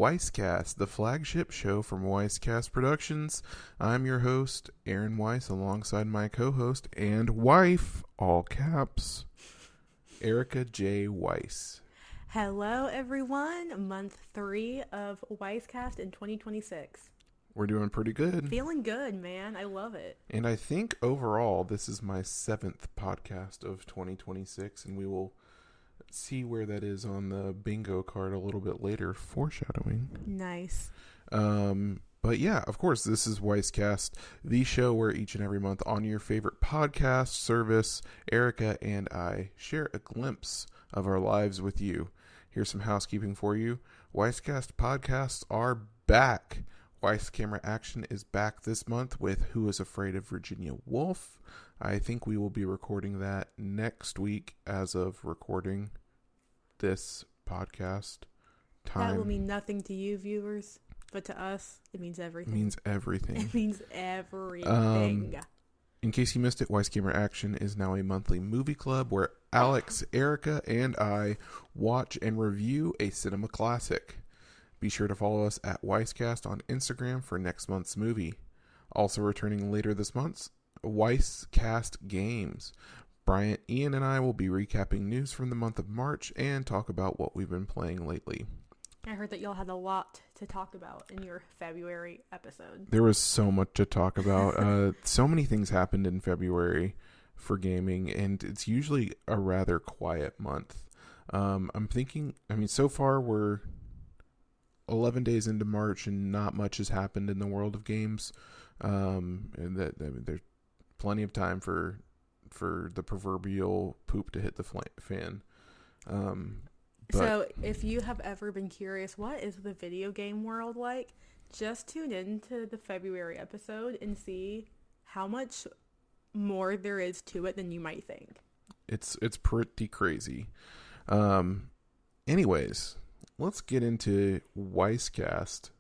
Weisscast, the flagship show from Weisscast Productions. I'm your host, Aaron Weiss, alongside my co-host and wife, all caps, Erica J. Weiss. Hello, everyone. Month 3 of Weisscast in 2026. We're doing pretty good. Feeling good, man. I love it. And I think overall, this is my 7th podcast of 2026, and we will see where that is on the bingo card a little bit later, foreshadowing. Nice. But yeah, of course, this is Weisscast, the show where each and every month on your favorite podcast service, Erica and I share a glimpse of our lives with you. Here's some housekeeping for you. Weisscast podcasts are back. Weiss Camera Action is back this month with Who is Afraid of Virginia Woolf. I think we will be recording that next week as of recording this podcast time. That will mean nothing to you, viewers, but to us, it means everything. It means everything. It means everything. In case you missed it, Weiss Camera Action is now a monthly movie club where Alex, Erica, and I watch and review a cinema classic. Be sure to follow us at Weisscast on Instagram for next month's movie. Also returning later this month, Weisscast Games. Bryant, Ian, and I will be recapping news from the month of March and talk about what we've been playing lately. I heard that y'all had a lot to talk about in your February episode. There was so much to talk about. So many things happened in February for gaming, and it's usually a rather quiet month. So far we're 11 days into March and not much has happened in the world of games. There's plenty of time for the proverbial poop to hit the fan. So if you have ever been curious, what is the video game world like? Just tune into the February episode and see how much more there is to it than you might think. It's pretty crazy. Anyways, let's get into Weisscast.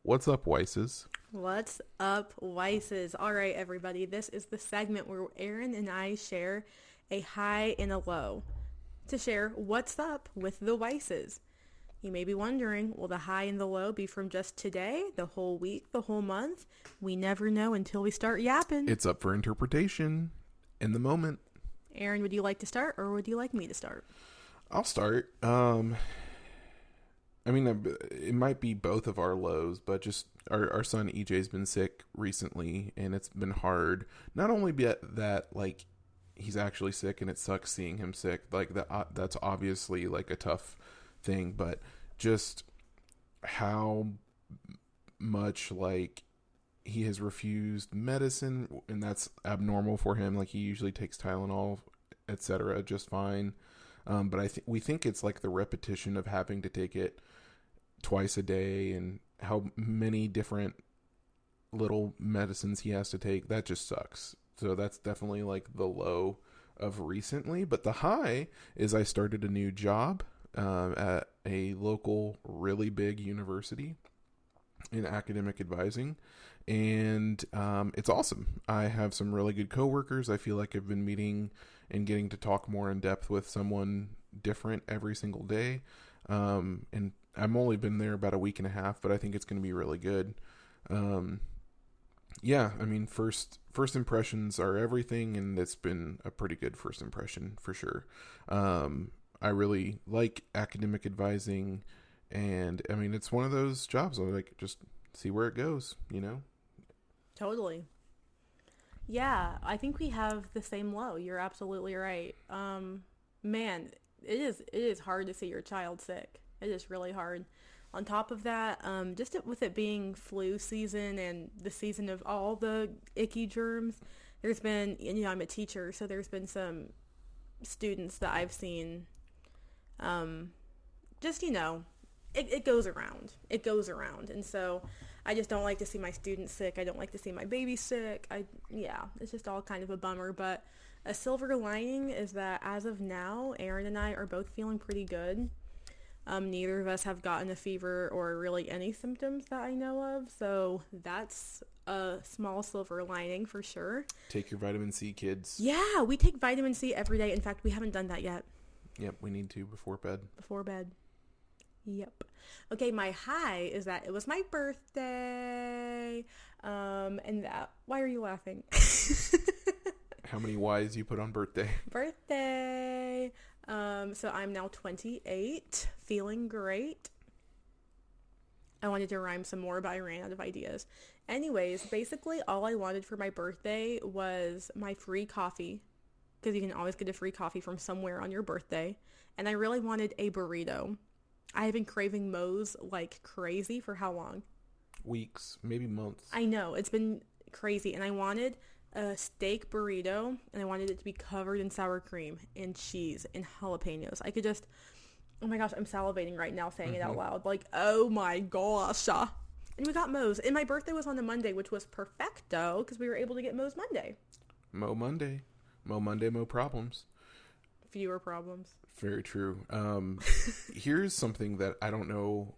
What's up, Weisses? What's up, Weisses? All right, everybody. This is the segment where Aaron and I share a high and a low to share what's up with the Weisses. You may be wondering, will the high and the low be from just today, the whole week, the whole month? We never know until we start yapping. It's up for interpretation in the moment. Aaron, would you like to start or would you like me to start? I'll start. It might be both of our lows, but just our son EJ's been sick recently, and it's been hard. Not only that, like, he's actually sick, and it sucks seeing him sick. Like, that's obviously, like, a tough thing, but just how much, like, he has refused medicine, and that's abnormal for him. Like, he usually takes Tylenol, etc., just fine. But we think it's, like, the repetition of having to take it twice a day and how many different little medicines he has to take. That just sucks. So that's definitely like the low of recently. But the high is I started a new job at a local really big university in academic advising. And it's awesome. I have some really good coworkers. I feel like I've been meeting and getting to talk more in depth with someone different every single day. And I've only been there about a week and a half, but I think it's going to be really good. First impressions are everything, and it's been a pretty good first impression for sure. I really like academic advising, and it's one of those jobs I like, just see where it goes, you know? Totally. Yeah, I think we have the same low. You're absolutely right. Man, it is hard to see your child sick. It is really hard. On top of that, with it being flu season and the season of all the icky germs, there's been, I'm a teacher, so there's been some students that I've seen, it goes around. It goes around. And so I just don't like to see my students sick. I don't like to see my baby sick. It's just all kind of a bummer. But a silver lining is that as of now, Aaron and I are both feeling pretty good. Neither of us have gotten a fever or really any symptoms that I know of, so that's a small silver lining for sure. Take your vitamin C, kids. Yeah, we take vitamin C every day. In fact, we haven't done that yet. Yep, we need to before bed. Yep. Okay, my high is that it was my birthday. And that, why are you laughing? How many Y's you put on birthday? Birthday. So I'm now 28, feeling great. I wanted to rhyme some more, but I ran out of ideas. Anyways, basically all I wanted for my birthday was my free coffee, because you can always get a free coffee from somewhere on your birthday. And I really wanted a burrito. I have been craving Moe's like crazy for how long? Weeks, maybe months. I know, it's been crazy. And I wanted a steak burrito, and I wanted it to be covered in sour cream and cheese and jalapenos. I could just, oh my gosh, I'm salivating right now saying it out loud. Like, oh my gosh. And we got Moe's. And my birthday was on a Monday, which was perfecto, because we were able to get Moe's Monday. Mo Monday. Mo Monday, mo problems. Fewer problems. Very true. Here's something that I don't know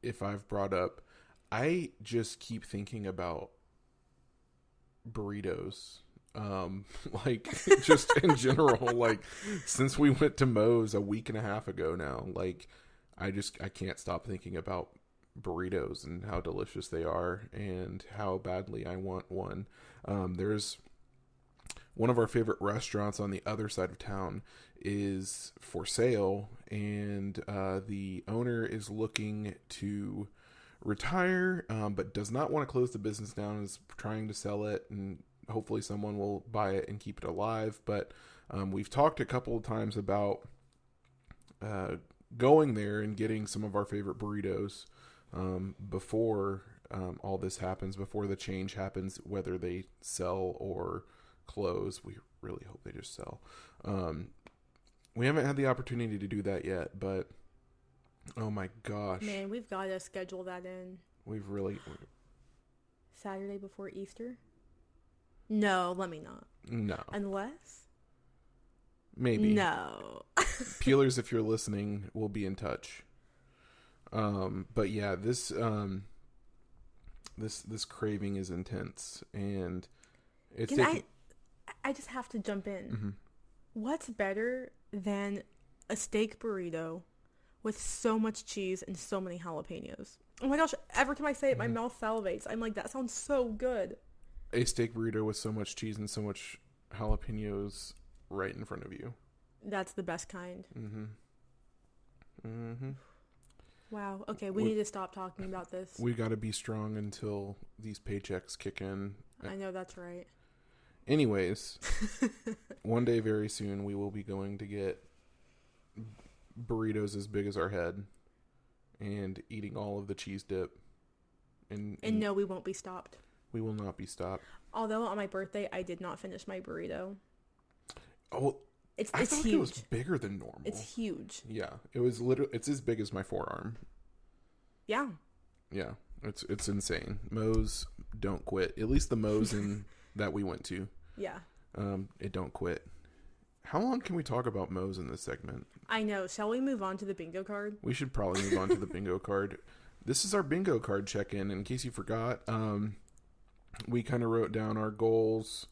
if I've brought up. I just keep thinking about burritos. Like just in general, like since we went to Moe's a week and a half ago now, like I can't stop thinking about burritos and how delicious they are and how badly I want one. There's one of our favorite restaurants on the other side of town is for sale, and the owner is looking to retire, but does not want to close the business down, is trying to sell it, and hopefully someone will buy it and keep it alive. But we've talked a couple of times about going there and getting some of our favorite burritos before all this happens, before the change happens, whether they sell or close. We really hope they just sell. We haven't had the opportunity to do that yet, but oh my gosh, Man, we've got to schedule that in. we've really Saturday before Easter? No, let me not. no, Unless? maybe No. Peelers, if you're listening, we'll be in touch. But yeah, this craving is intense, and it's I just have to jump in. Mm-hmm. What's better than a steak burrito with so much cheese and so many jalapenos? Oh my gosh, every time I say it, my mouth salivates. I'm like, that sounds so good. A steak burrito with so much cheese and so much jalapenos right in front of you. That's the best kind. Mm-hmm. Mm-hmm. Wow. Okay, we need to stop talking about this. We got to be strong until these paychecks kick in. I know that's right. Anyways, one day very soon we will be going to get burritos as big as our head and eating all of the cheese dip. And no, we won't be stopped. We will not be stopped. Although on my birthday, I did not finish my burrito. Oh, It's I thought huge. it was bigger than normal. It's huge. Yeah, it was literally. It's as big as my forearm. Yeah. Yeah, it's insane. Moe's don't quit. At least the Moe's in that we went to. Yeah. It don't quit. How long can we talk about Moe's in this segment? I know. Shall we move on to the bingo card? We should probably move on to the bingo card. This is our bingo card check-in. In case you forgot, we kind of wrote down our goals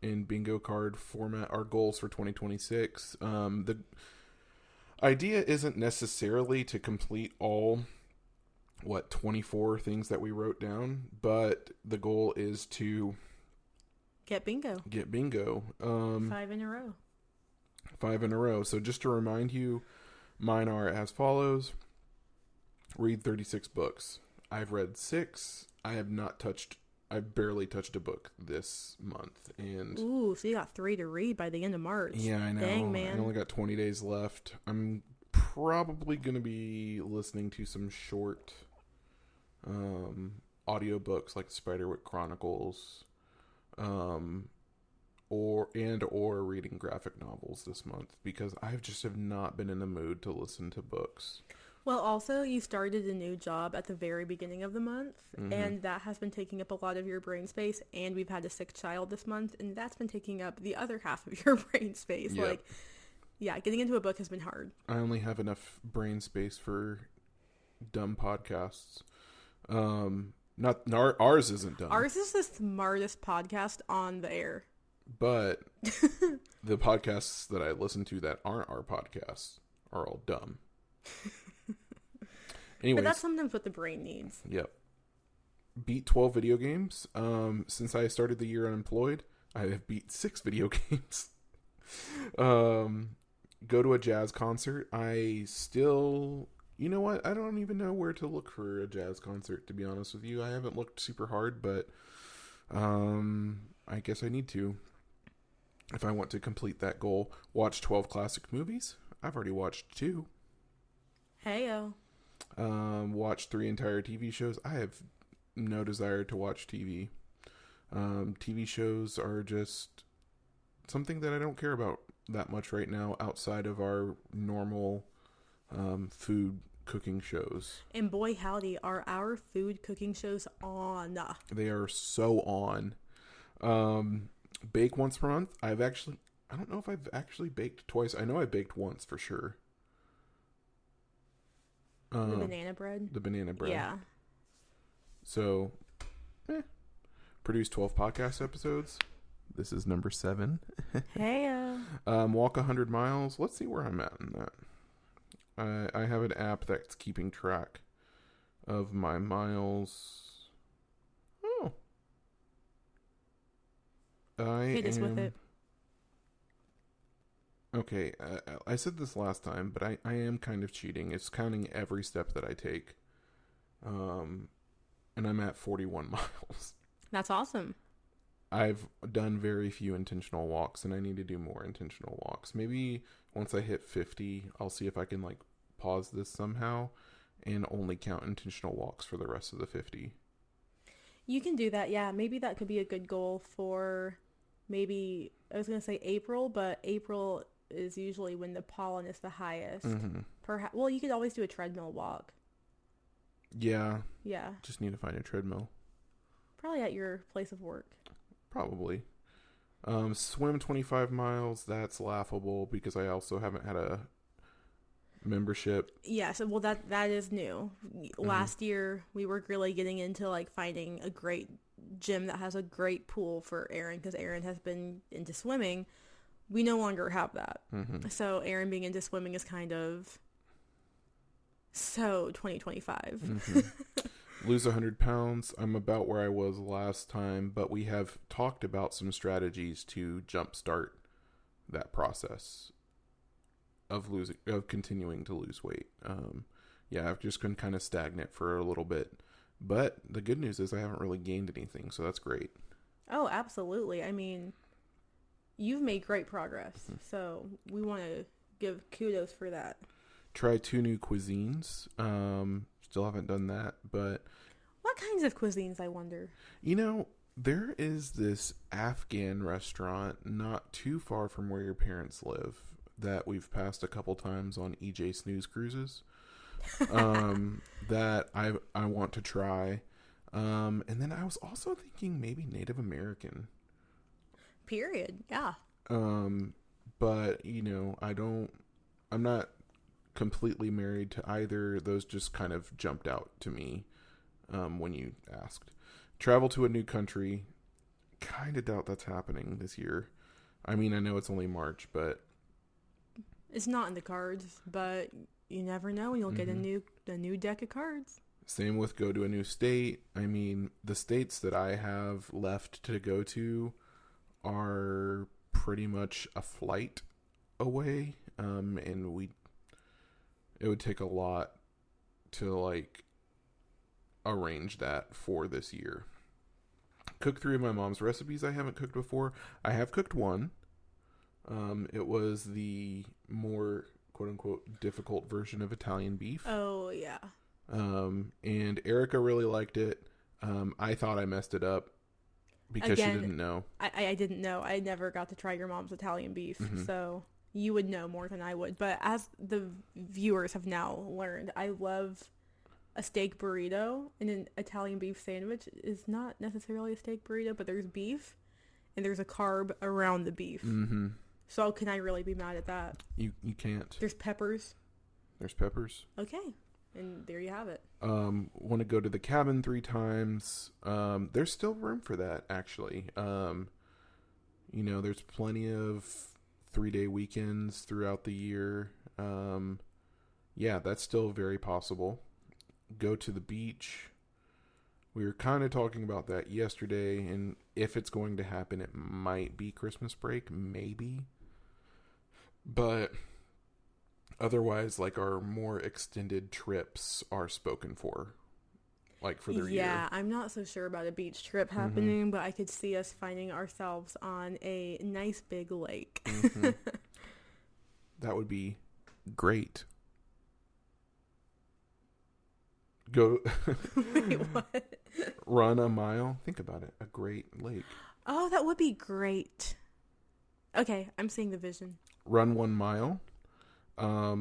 in bingo card format, our goals for 2026. The idea isn't necessarily to complete all 24 things that we wrote down, but the goal is to Get bingo. 5 in a row. 5 in a row. So just to remind you, mine are as follows. Read 36 books. I've read 6. I've barely touched a book this month. And Ooh, so you got 3 to read by the end of March. yeah, I know. Dang, man. I only got 20 days left. I'm probably going to be listening to some short audiobooks like Spiderwick Chronicles, or reading graphic novels this month, because I just have not been in the mood to listen to books. Well, also, you started a new job at the very beginning of the month, and that has been taking up a lot of your brain space, and we've had a sick child this month, and that's been taking up the other half of your brain space. Yep. Like, yeah, getting into a book has been hard. I only have enough brain space for dumb podcasts. Ours isn't dumb. Ours is the smartest podcast on the air. But the podcasts that I listen to that aren't our podcasts are all dumb. But that's Anyways, sometimes what the brain needs. yep. Beat 12 video games. Since I started the year unemployed, I have beat 6 video games. Go to a jazz concert. I still, you know what? I don't even know where to look for a jazz concert, to be honest with you. I haven't looked super hard, but I guess I need to if I want to complete that goal. Watch 12 classic movies. I've already watched 2. Heyo. Watch 3 entire TV shows. I have no desire to watch TV. TV shows are just something that I don't care about that much right now outside of our normal food cooking shows. And boy howdy, are our food cooking shows on. They are so on. Bake once per month. I don't know if I've actually baked twice. I know I baked once for sure. The banana bread? The banana bread. Yeah. So, produce 12 podcast episodes. This is number 7. Heyo. Walk 100 miles. Let's see where I'm at in that. I have an app that's keeping track of my miles. Oh. Hit us with it. Okay, I said this last time, but I am kind of cheating. It's counting every step that I take. And I'm at 41 miles. That's awesome. I've done very few intentional walks, and I need to do more intentional walks. Maybe once I hit 50, I'll see if I can like pause this somehow and only count intentional walks for the rest of the 50. You can do that, yeah. Maybe that could be a good goal for maybe, I was going to say April, but April is usually when the pollen is the highest. Mm-hmm. Well, you could always do a treadmill walk. Yeah. Yeah. Just need to find a treadmill. Probably at your place of work. Probably. Swim 25 miles. That's laughable because I also haven't had a membership. Yeah, so well that is new. Last year we were really getting into like finding a great gym that has a great pool for Aaron because Aaron has been into swimming. We no longer have that. Mm-hmm. So Aaron being into swimming is kind of so 2025. Mm-hmm. Lose 100 pounds. I'm about where I was last time, but we have talked about some strategies to jumpstart that process of continuing to lose weight. Yeah, I've just been kind of stagnant for a little bit, but the good news is I haven't really gained anything, so that's great. Oh, absolutely. I mean, you've made great progress, so we want to give kudos for that. Try 2 new cuisines. Still haven't done that, but what kinds of cuisines, I wonder? You know, there is this Afghan restaurant not too far from where your parents live that we've passed a couple times on EJ Snooze Cruises that I want to try. And then I was also thinking maybe Native American. Period. Yeah. But, you know, I'm not completely married to either. Those just kind of jumped out to me when you asked. Travel to a new country. Kind of doubt that's happening this year. I mean, I know it's only March, but it's not in the cards, but you never know when you'll get a new deck of cards. Same with go to a new state. I mean, the states that I have left to go to are pretty much a flight away, and it would take a lot to like arrange that for this year. Cook 3 of my mom's recipes I haven't cooked before. I have cooked one. It was the more quote-unquote difficult version of Italian beef. Oh, yeah. And Erica really liked it. I thought I messed it up because she didn't know. I didn't know. I never got to try your mom's Italian beef, so you would know more than I would. But as the viewers have now learned, I love a steak burrito, and an Italian beef sandwich is not necessarily a steak burrito, but there's beef, and there's a carb around the beef. Mm-hmm. So can I really be mad at that? You can't. There's peppers. There's peppers. Okay. And there you have it. Want to go to the cabin 3 times. There's still room for that, actually. You know, there's plenty of 3-day weekends throughout the year. Yeah, that's still very possible. go to the beach. We were kind of talking about that yesterday, and if it's going to happen, it might be Christmas break, maybe. But otherwise, like, our more extended trips are spoken for, like, for their year. Yeah, I'm not so sure about a beach trip happening, but I could see us finding ourselves on a nice big lake. That would be great. Go Wait, what? run a mile. Think about it. A great lake. Oh, that would be great. Okay, I'm seeing the vision. Run 1 mile. I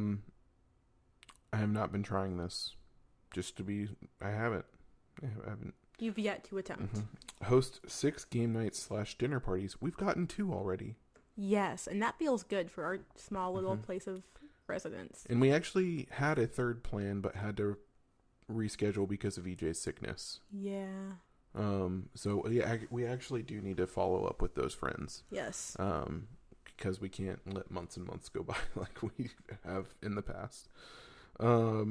have not been trying this. I haven't. You've yet to attempt. Host 6 game nights / dinner parties. We've gotten 2 already. Yes, and that feels good for our small little place of residence. And we actually had a third plan, but had to reschedule because of EJ's sickness. Yeah. So yeah, we actually do need to follow up with those friends. Yes. Because we can't let months and months go by like we have in the past. I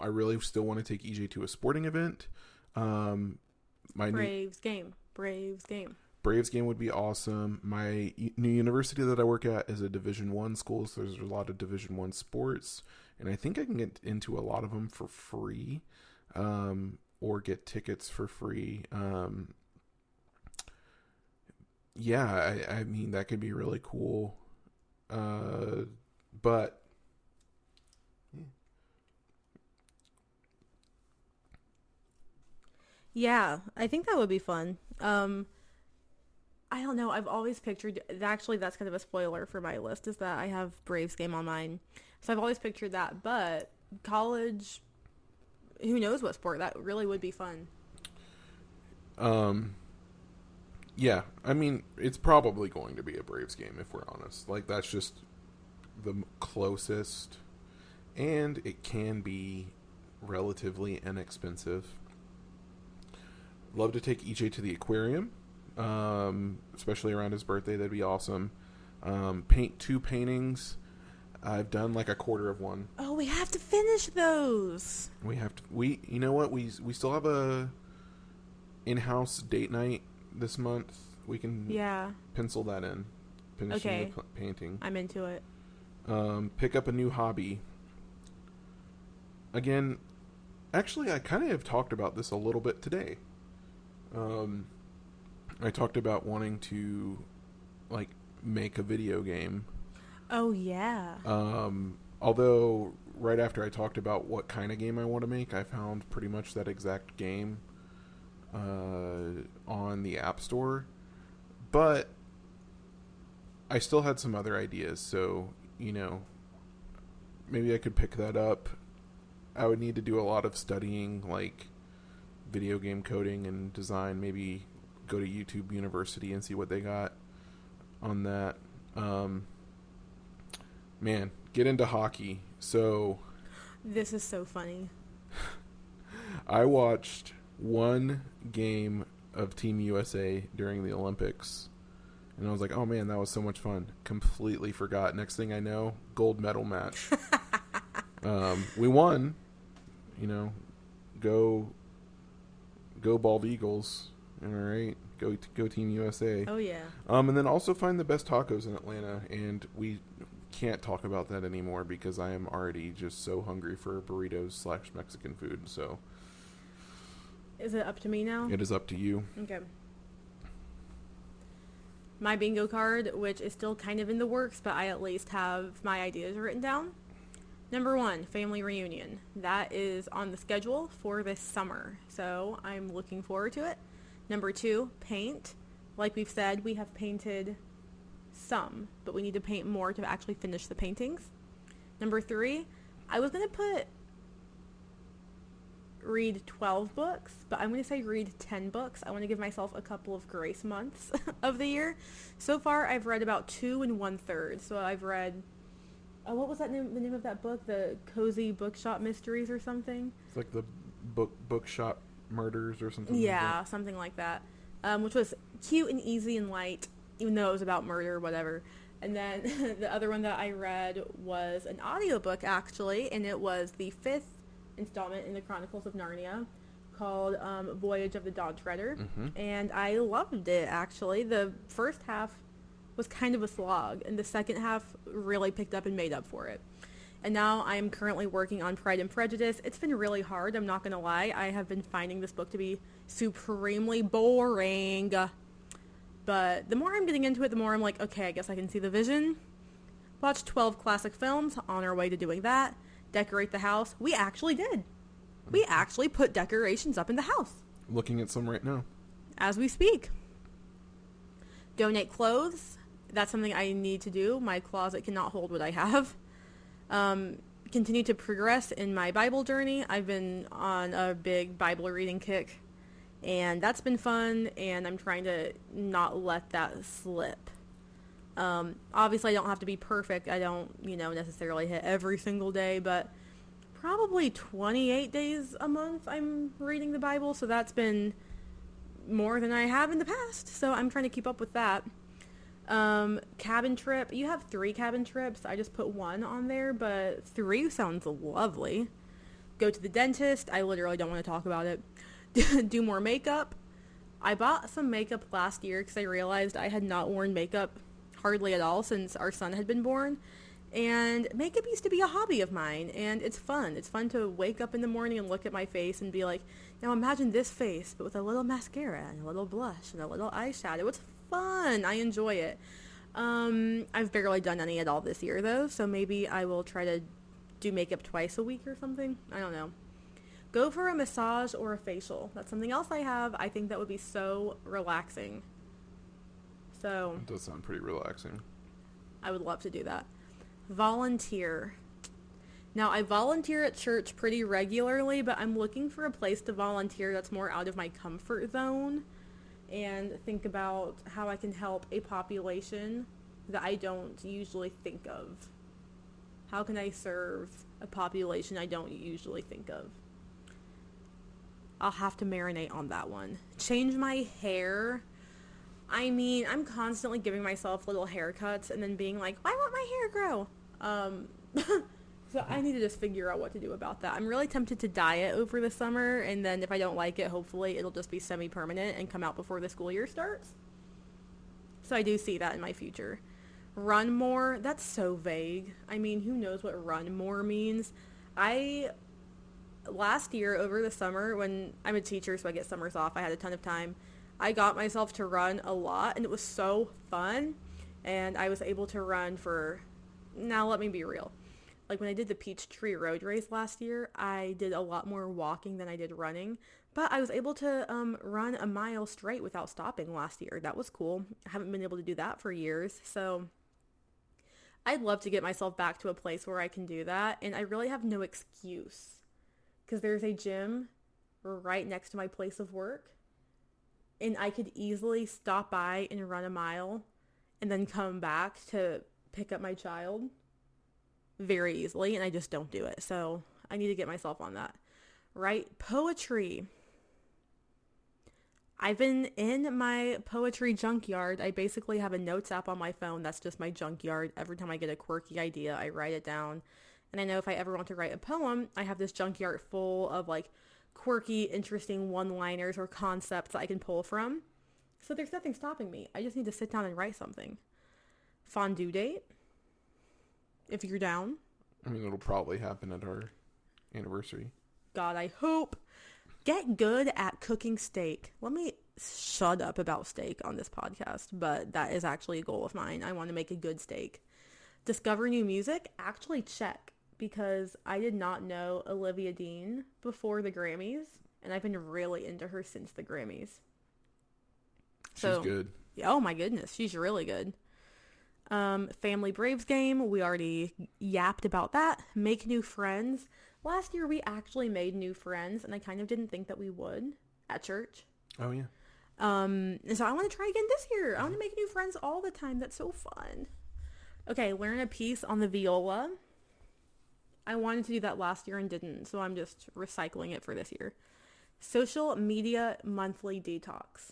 really still want to take EJ to a sporting event. Braves game. Braves game would be awesome. My new university that I work at is a Division I school, so there's a lot of Division I sports, and I think I can get into a lot of them for free, or get tickets for free. Yeah, I mean, that could be really cool. But yeah, I think that would be fun. I don't know. I've always pictured, actually, that's kind of a spoiler for my list, is that I have Braves game on mine. So I've always pictured that. But college, who knows what sport? That really would be fun. Yeah, I mean, it's probably going to be a Braves game, if we're honest. Like, that's just the closest. And it can be relatively inexpensive. Love to take EJ to the aquarium. Especially around his birthday. That'd be awesome. Paint 2 paintings. I've done like a quarter of one. Oh, we have to finish those. You know what? We still have a in-house date night this month. We can pencil that in. Finishing the painting. I'm into it. Pick up a new hobby. Again, actually, I kind of have talked about this a little bit today. I talked about wanting to, like, make a video game. Oh, yeah. Although, right after I talked about what kind of game I want to make, I found pretty much that exact game on the App Store. But I still had some other ideas, so, maybe I could pick that up. I would need to do a lot of studying, like, video game coding and design, maybe go to YouTube University and see what they got on that. Man, get into hockey. So this is so funny. I watched one game of Team USA during the Olympics, and I was like, oh man, that was so much fun. Completely forgot. Next thing I know, gold medal match. We won. Go Bald Eagles. All right, go Team USA. Oh yeah. And then also find the best tacos in Atlanta, and we can't talk about that anymore because I am already just so hungry for burritos / Mexican food. So, is it up to me now? It is up to you. Okay. My bingo card, which is still kind of in the works, but I at least have my ideas written down. Number 1, family reunion. That is on the schedule for this summer, so I'm looking forward to it. Number 2, paint. Like we've said, we have painted some, but we need to paint more to actually finish the paintings. Number 3, I was going to read 12 books, but I'm going to say read 10 books. I want to give myself a couple of grace months of the year. So far, I've read about 2 1/3. So I've read, what was the name of that book? The Cozy Bookshop Mysteries or something? It's like the bookshop murders or something. Yeah, like something like that. Which was cute and easy and light, even though it was about murder or whatever. And then the other one that I read was an audiobook, actually, and it was the 5th installment in the Chronicles of Narnia called Voyage of the Dawn Treader. Mm-hmm. And I loved it, actually. The first half was kind of a slog, and the second half really picked up and made up for it. And now I am currently working on Pride and Prejudice. It's been really hard, I'm not going to lie. I have been finding this book to be supremely boring. But the more I'm getting into it, the more I'm like, okay, I guess I can see the vision. Watch 12 classic films, on our way to doing that. Decorate the house. We actually did. We actually put decorations up in the house. Looking at some right now. As we speak. Donate clothes. That's something I need to do. My closet cannot hold what I have. Continue to progress in my Bible journey. I've been on a big Bible reading kick, and that's been fun, and I'm trying to not let that slip. Obviously I don't have to be perfect. I don't, necessarily hit every single day, but probably 28 days a month I'm reading the Bible, so that's been more than I have in the past, so I'm trying to keep up with that. Cabin trip. You have 3 cabin trips. I just put 1 on there, but 3 sounds lovely. Go to the dentist. I literally don't want to talk about it. Do more makeup. I bought some makeup last year because I realized I had not worn makeup hardly at all since our son had been born. And makeup used to be a hobby of mine, and it's fun. It's fun to wake up in the morning and look at my face and be like, now imagine this face, but with a little mascara and a little blush and a little eyeshadow. It's fun. I enjoy it. I've barely done any at all this year, though, so maybe I will try to do makeup twice a week or something. I don't know. Go for a massage or a facial. That's something else I have. I think that would be so relaxing. So It does sound pretty relaxing. I would love to do that. Volunteer. Now, I volunteer at church pretty regularly, but I'm looking for a place to volunteer that's more out of my comfort zone and think about how I can help a population that I don't usually think of. How can I serve a population I don't usually think of? I'll have to marinate on that one. Change my hair. I mean, I'm constantly giving myself little haircuts and then being like, why won't my hair grow? So I need to just figure out what to do about that. I'm really tempted to dye it over the summer, and then if I don't like it, hopefully it'll just be semi-permanent and come out before the school year starts. So I do see that in my future. Run more. That's so vague. I mean, who knows what run more means? Last year over the summer, when I'm a teacher, so I get summers off, I had a ton of time. I got myself to run a lot, and it was so fun. And I was able to run for, now let me be real. Like when I did the Peachtree Road Race last year, I did a lot more walking than I did running. But I was able to run a mile straight without stopping last year. That was cool. I haven't been able to do that for years. So I'd love to get myself back to a place where I can do that. And I really have no excuse. Because there's a gym right next to my place of work. And I could easily stop by and run a mile and then come back to pick up my child very easily, and I just don't do it. So I need to get myself on that. Write poetry. I've been in my poetry junkyard. I basically have a notes app on my phone that's just my junkyard. Every time I get a quirky idea, I write it down. And I know if I ever want to write a poem, I have this junkyard full of like quirky, interesting one-liners or concepts that I can pull from. So there's nothing stopping me. I just need to sit down and write something. Fondue date. If you're down. I mean, it'll probably happen at our anniversary. God, I hope. Get good at cooking steak. Let me shut up about steak on this podcast, but that is actually a goal of mine. I want to make a good steak. Discover new music. Actually check, because I did not know Olivia Dean before the Grammys, and I've been really into her since the Grammys. She's good. Oh my goodness, she's really good. Family Braves game. We already yapped about that. Make new friends. Last year we actually made new friends, and I kind of didn't think that we would at church. Oh yeah. And so I want to try again this year. I want to make new friends all the time. That's so fun. Okay, learn a piece on the viola. I wanted to do that last year and didn't, so I'm just recycling it for this year. Social media monthly detox.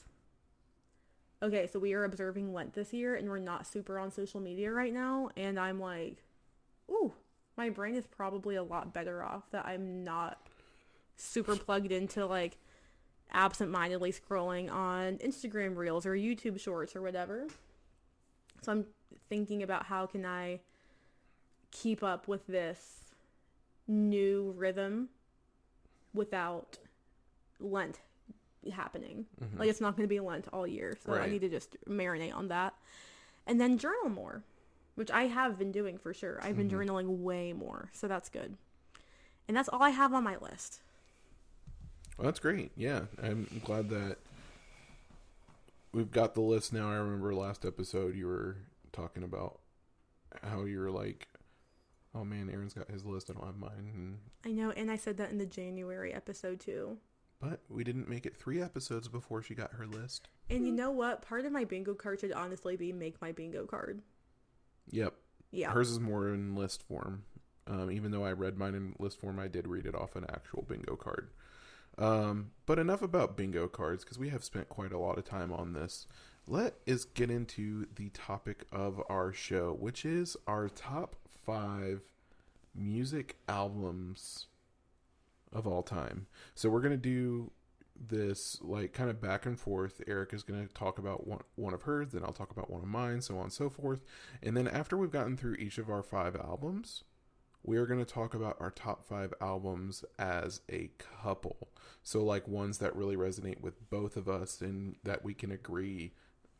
Okay, so we are observing Lent this year, and we're not super on social media right now, and I'm like, ooh, my brain is probably a lot better off that I'm not super plugged into like absentmindedly scrolling on Instagram Reels or YouTube Shorts or whatever. So I'm thinking about how can I keep up with this new rhythm without Lent happening. Mm-hmm. Like, it's not going to be Lent all year, so I need to just marinate on that. And then journal more, which I have been doing for sure. I've been journaling way more, so that's good. And that's all I have on my list. Well, that's great. Yeah, I'm glad that we've got the list now. I remember last episode you were talking about how you were like, oh man, Aaron's got his list, I don't have mine. And I know, and I said that in the January episode too. But we didn't make it 3 episodes before she got her list. And you know what? Part of my bingo card should honestly be make my bingo card. Yep. Yeah. Hers is more in list form. Even though I read mine in list form, I did read it off an actual bingo card. But enough about bingo cards, because we have spent quite a lot of time on this. Let us get into the topic of our show, which is our top 5 music albums of all time. So we're going to do this like kind of back and forth. Eric is going to talk about one of hers, then I'll talk about one of mine, so on and so forth. And then after we've gotten through each of our 5 albums, we are going to talk about our top 5 albums as a couple. So like ones that really resonate with both of us and that we can agree,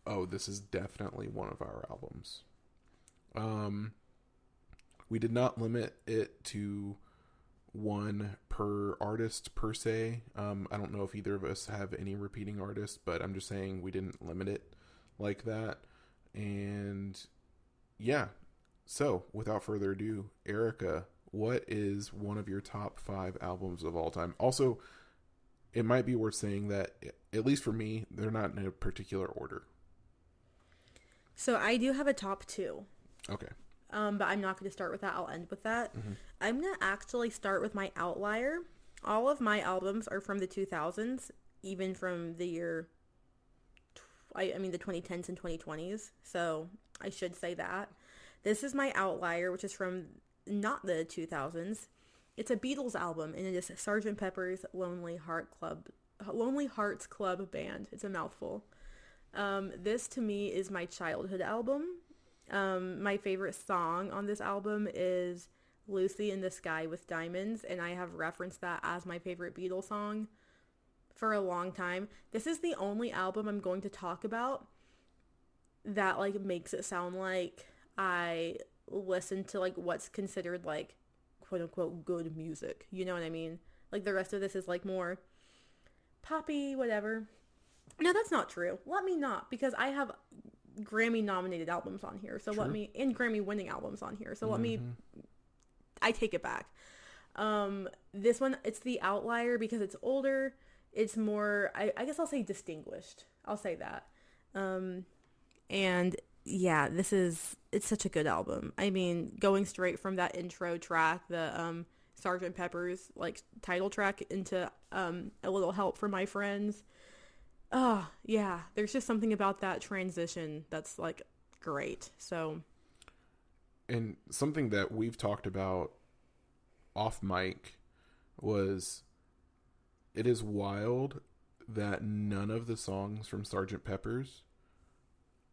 oh, this is definitely one of our albums. We did not limit it to one per artist per se. I don't know if either of us have any repeating artists, but I'm just saying we didn't limit it like that. And yeah, so without further ado, Erica, what is one of your top 5 albums of all time? Also, it might be worth saying that, at least for me, they're not in a particular order. So I do have a top 2. Okay. But I'm not going to start with that. I'll end with that. Mm-hmm. I'm going to actually start with my outlier. All of my albums are from the 2000s, even from the year, I mean the 2010s and 2020s. So I should say that. This is my outlier, which is from not the 2000s. It's a Beatles album, and it is Sgt. Pepper's Lonely Hearts Club Band. It's a mouthful. This to me is my childhood album. My favorite song on this album is Lucy in the Sky with Diamonds, and I have referenced that as my favorite Beatles song for a long time. This is the only album I'm going to talk about that like makes it sound like I listen to like what's considered like quote unquote good music. You know what I mean? Like the rest of this is like more poppy, whatever. No, that's not true. Let me not, because I have Grammy nominated albums on here. So True. and Grammy winning albums on here. So I take it back. This one, it's the outlier because it's older. It's more, I guess I'll say distinguished. I'll say that. And yeah, it's such a good album. I mean, going straight from that intro track, the Sgt. Pepper's like title track into A Little Help for My Friends. Oh, yeah. There's just something about that transition that's like great. So, and something that we've talked about off mic was it is wild that none of the songs from Sgt. Pepper's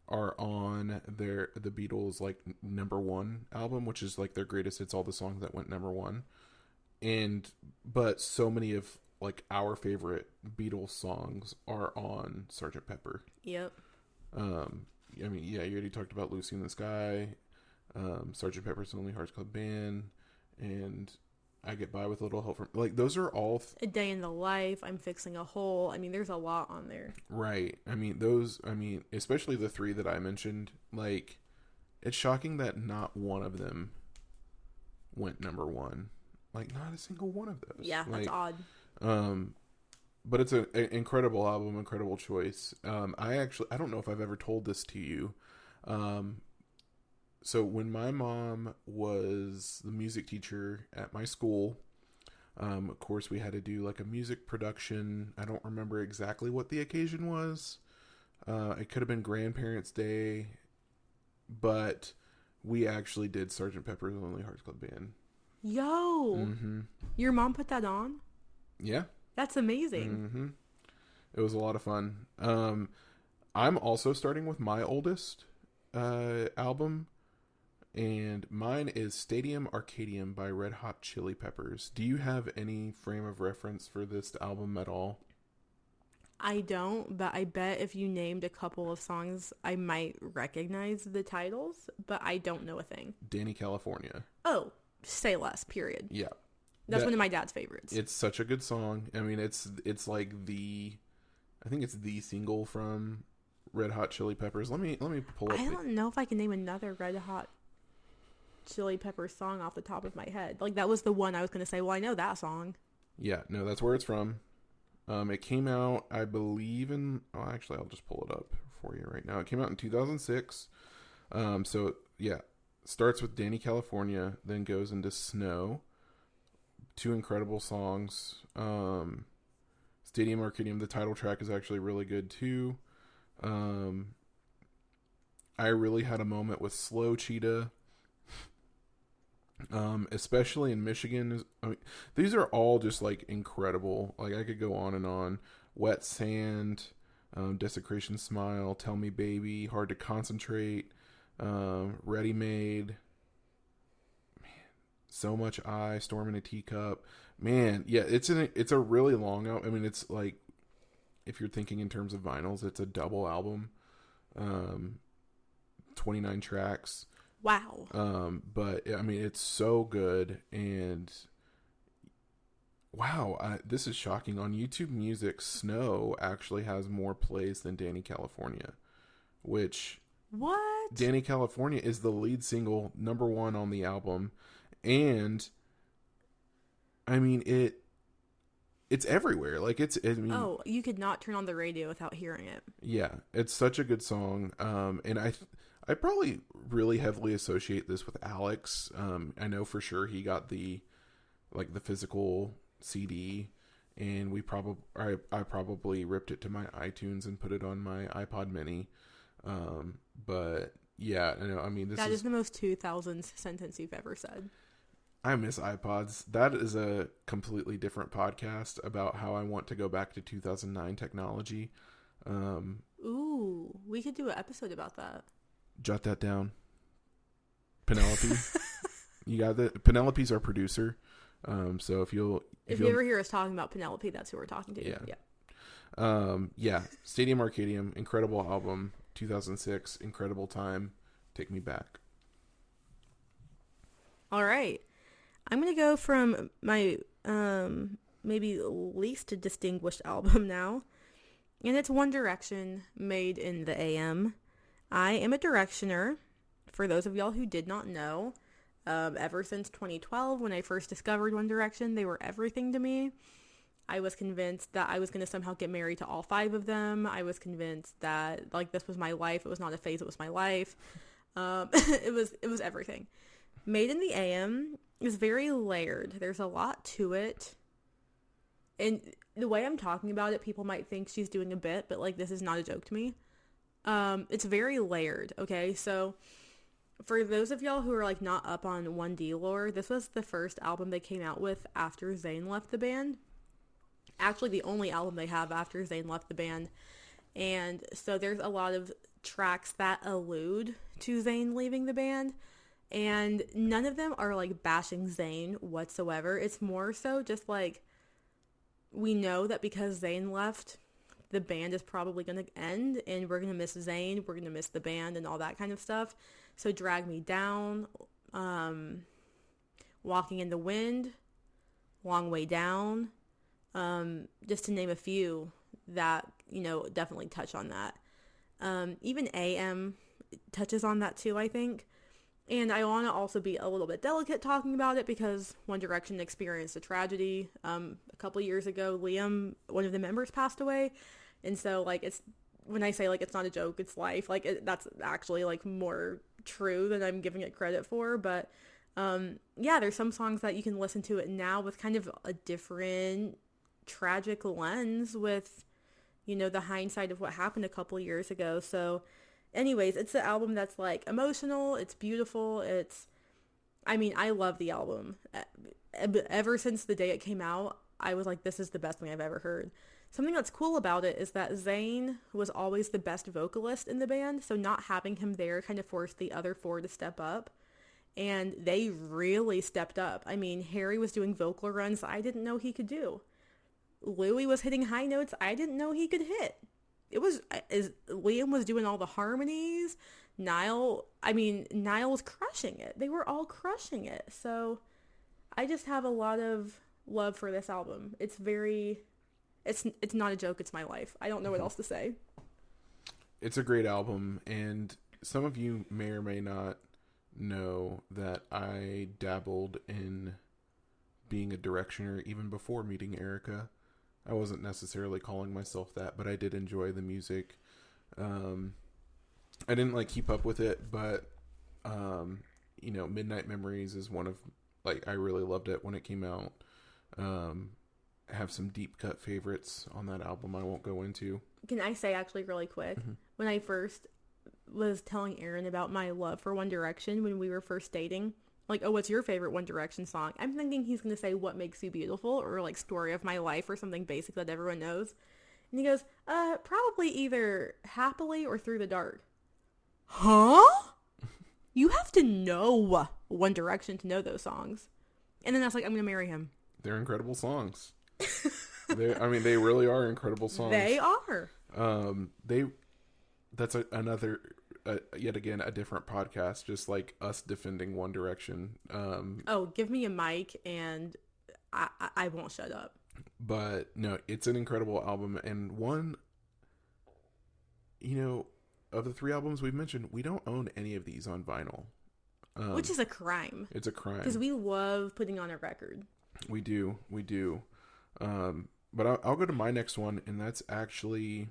are on the Beatles like #1 album, which is like their greatest hits, all the songs that went #1. But so many of like our favorite Beatles songs are on Sgt. Pepper. Yep. I mean, yeah, you already talked about Lucy in the Sky, Sgt. Pepper's Lonely Hearts Club Band, and I Get By With a Little Help from, like, those are all A Day in the Life, I'm Fixing a Hole. I mean, there's a lot on there. Right. I mean, especially the 3 that I mentioned, like, it's shocking that not one of them went #1. Like, not a single one of those. Yeah, like, that's odd. But it's an incredible album, incredible choice. I don't know if I've ever told this to you. So when my mom was the music teacher at my school, of course we had to do like a music production. I don't remember exactly what the occasion was. It could have been Grandparents' Day, but we actually did Sgt. Pepper's Lonely Hearts Club Band. Yo! Mm-hmm. Your mom put that on? Yeah. That's amazing. Mm-hmm. It was a lot of fun. I'm also starting with my oldest album, and mine is Stadium Arcadium by Red Hot Chili Peppers. Do you have any frame of reference for this album at all? I don't, but I bet if you named a couple of songs, I might recognize the titles, but I don't know a thing. Danny California. Oh, Say Less, period. Yeah. That's one of my dad's favorites. It's such a good song. I mean, it's like I think it's the single from Red Hot Chili Peppers. Let me pull up. I don't know if I can name another Red Hot Chili Peppers song off the top of my head. Like, that was the one I was going to say, well, I know that song. Yeah, no, that's where it's from. It came out, I believe actually, I'll just pull it up for you right now. It came out in 2006. So yeah, starts with Danny California, then goes into Snow. Two incredible songs. Stadium Arcadium, the title track is actually really good too. I really had a moment with Slow Cheetah. Especially in Michigan. I mean, these are all just like incredible. Like, I could go on and on. Wet Sand, Desecration Smile, Tell Me Baby, Hard to Concentrate, Ready Made, man, So Much I, Storm in a Teacup. Man, yeah, it's a really long album. I mean, it's like, if you're thinking in terms of vinyls, it's a double album. 29 tracks. Wow. But I mean, it's so good, and wow, this is shocking. On YouTube Music, Snow actually has more plays than Danny California, which what? Danny California is the lead single, #1 on the album, and I mean it's everywhere. Like, I mean, oh, you could not turn on the radio without hearing it. Yeah, it's such a good song. And I probably really heavily associate this with Alex. I know for sure he got the physical CD, and I probably ripped it to my iTunes and put it on my iPod Mini. But yeah, I mean, that is the most 2000s sentence you've ever said. I miss iPods. That is a completely different podcast about how I want to go back to 2009 technology. Ooh, we could do an episode about that. Jot that down. Penelope. You got that? Penelope's our producer. So if you ever hear us talking about Penelope, that's who we're talking to. Yeah. Yeah. Stadium Arcadium, incredible album, 2006, incredible time. Take me back. All right. I'm going to go from my maybe least distinguished album now. And it's One Direction, Made in the AM. I am a Directioner. For those of y'all who did not know, ever since 2012, when I first discovered One Direction, they were everything to me. I was convinced that I was going to somehow get married to all 5 of them. I was convinced that, like, this was my life. It was not a phase. It was my life. It was everything. Made in the AM is very layered. There's a lot to it. And the way I'm talking about it, people might think she's doing a bit, but, like, this is not a joke to me. It's very layered, okay? So, for those of y'all who are, like, not up on 1D lore, this was the first album they came out with after Zayn left the band. Actually, the only album they have after Zayn left the band. And so there's a lot of tracks that allude to Zayn leaving the band. And none of them are, like, bashing Zayn whatsoever. It's more so just, like, we know that because Zayn left, the band is probably going to end, and we're going to miss Zayn, we're going to miss the band, and all that kind of stuff. So Drag Me Down, Walking in the Wind, Long Way Down, just to name a few that, definitely touch on that. Even AM touches on that too, I think. And I want to also be a little bit delicate talking about it because One Direction experienced a tragedy. A couple years ago, Liam, one of the members, passed away. And so, like, it's, when I say, like, it's not a joke, it's life. Like, that's actually, like, more true than I'm giving it credit for. But, yeah, there's some songs that you can listen to it now with kind of a different tragic lens with, the hindsight of what happened a couple years ago. So, anyways, it's an album that's, like, emotional, it's beautiful, I love the album. Ever since the day it came out, I was like, this is the best thing I've ever heard. Something that's cool about it is that Zayn was always the best vocalist in the band, so not having him there kind of forced the other four to step up. And they really stepped up. I mean, Harry was doing vocal runs I didn't know he could do. Louis was hitting high notes I didn't know he could hit. Liam was doing all the harmonies. Niall was crushing it. They were all crushing it. So I just have a lot of love for this album. It's not a joke. It's my life. I don't know what else to say. It's a great album, and some of you may or may not know that I dabbled in being a directioner even before meeting Erica. I wasn't necessarily calling myself that, but I did enjoy the music. I didn't keep up with it, but Midnight Memories is one of I really loved it when it came out. Have some deep cut favorites on that album I won't go into. Can I say actually really quick, when I first was telling Aaron about my love for One Direction when we were first dating, oh, what's your favorite One Direction song? I'm thinking he's going to say What Makes You Beautiful or Story of My Life or something basic that everyone knows. And he goes, probably either Happily or Through the Dark. Huh? You have to know One Direction to know those songs. And then I was like, I'm going to marry him. They're incredible songs. They really are incredible songs. They are. That's yet again a different podcast, just like us defending One Direction. Give me a mic and I won't shut up. But no, it's an incredible album, and one, of the three albums we've mentioned, we don't own any of these on vinyl. Which is a crime. It's a crime. Because we love putting on a record. We do. But I'll go to my next one, and that's actually,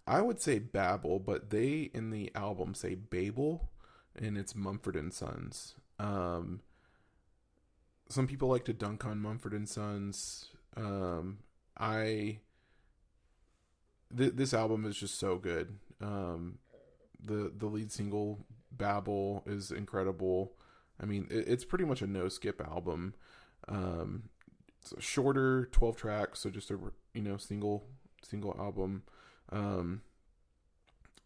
I would say Babel, but they in the album say Babel, and it's Mumford & Sons. Some people like to dunk on Mumford & Sons. This album is just so good. The lead single Babel is incredible. It's pretty much a no skip album. It's a shorter 12 tracks, so just a single album.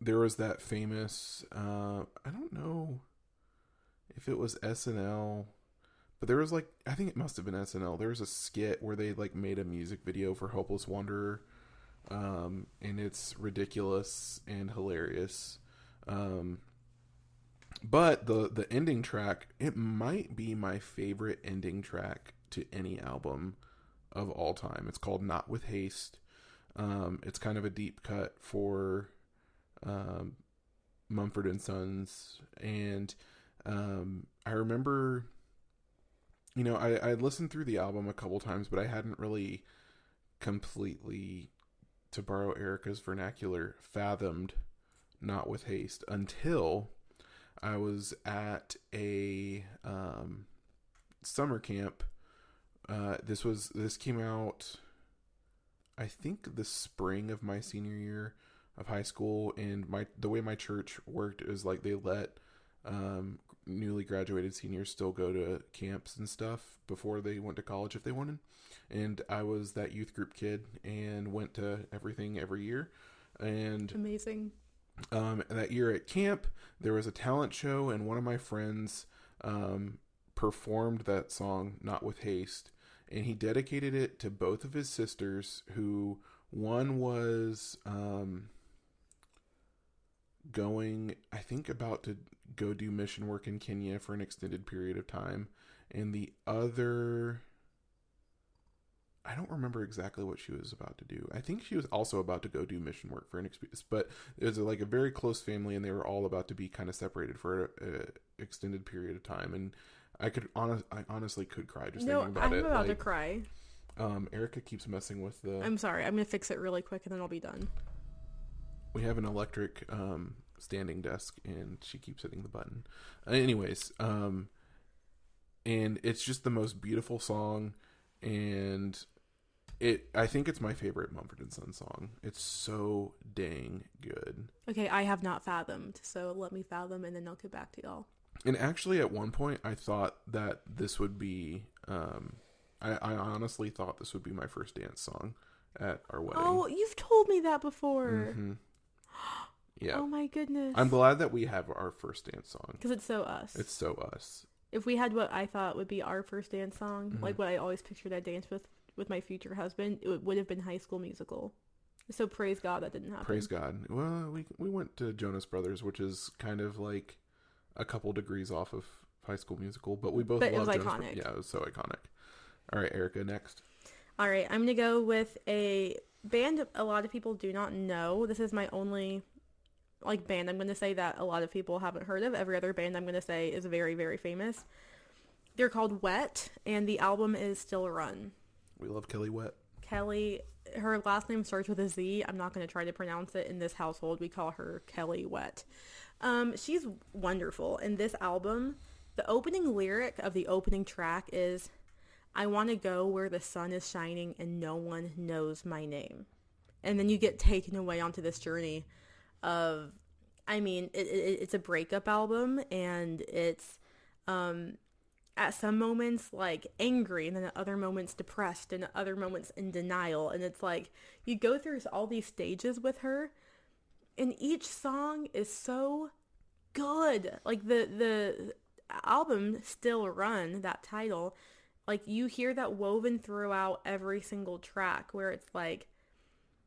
There was that famous I don't know if it was SNL, but there was I think it must have been SNL. There was a skit where they made a music video for Hopeless Wanderer, and it's ridiculous and hilarious. But the ending track, it might be my favorite ending track to any album of all time. It's called Not With Haste. It's kind of a deep cut for Mumford & Sons. And I remember, I listened through the album a couple times, but I hadn't really completely, to borrow Erica's vernacular, fathomed Not With Haste until I was at a summer camp. This came out, I think, the spring of my senior year of high school, and the way my church worked is they let newly graduated seniors still go to camps and stuff before they went to college if they wanted. And I was that youth group kid and went to everything every year. And amazing. That year at camp, there was a talent show, and one of my friends performed that song, Not With Haste, and he dedicated it to both of his sisters, who one was about to go do mission work in Kenya for an extended period of time, and the other, I don't remember exactly what she was about to do. I think she was also about to go do mission work for an experience, but it was a very close family, and they were all about to be kind of separated for an extended period of time. And I honestly could cry just thinking about it. I'm about to cry. Erica keeps messing with the... I'm sorry. I'm going to fix it really quick, and then I'll be done. We have an electric standing desk, and she keeps hitting the button. Anyways, and it's just the most beautiful song, and I think it's my favorite Mumford & Sons song. It's so dang good. Okay, I have not fathomed, so let me fathom, and then I'll get back to y'all. And actually, at one point, I thought that this would be I honestly thought this would be my first dance song at our wedding. Oh, you've told me that before. Mm-hmm. Yeah. Oh my goodness. I'm glad that we have our first dance song. Because it's so us. It's so us. If we had what I thought would be our first dance song, like what I always pictured I dance with my future husband, it would have been High School Musical. So praise God that didn't happen. Praise God. Well, we went to Jonas Brothers, which is kind of like a couple degrees off of High School Musical, but we both love Jonas Brothers. Yeah, it was so iconic. All right, Erica, next. All right, I'm going to go with a band a lot of people do not know. This is my only band I'm going to say that a lot of people haven't heard of. Every other band I'm going to say is very, very famous. They're called Wet, and the album is Still Run. We love Kelly Wet. Kelly, her last name starts with a Z. I'm not going to try to pronounce it in this household. We call her Kelly Wet. She's wonderful. In this album, the opening lyric of the opening track is, "I want to go where the sun is shining and no one knows my name." And then you get taken away onto this journey of, it's a breakup album, and it's at some moments like angry, and then at other moments depressed, and at other moments in denial. And it's like you go through all these stages with her, and each song is so good. Like the album Still Run, that title, like you hear that woven throughout every single track, where it's like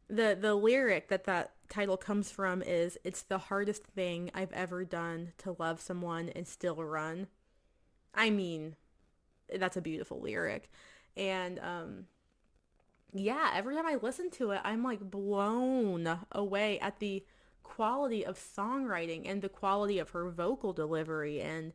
the lyric that title comes from is, "It's the hardest thing I've ever done to love someone and still run." I mean, that's a beautiful lyric. And every time I listen to it, I'm like blown away at the quality of songwriting and the quality of her vocal delivery, and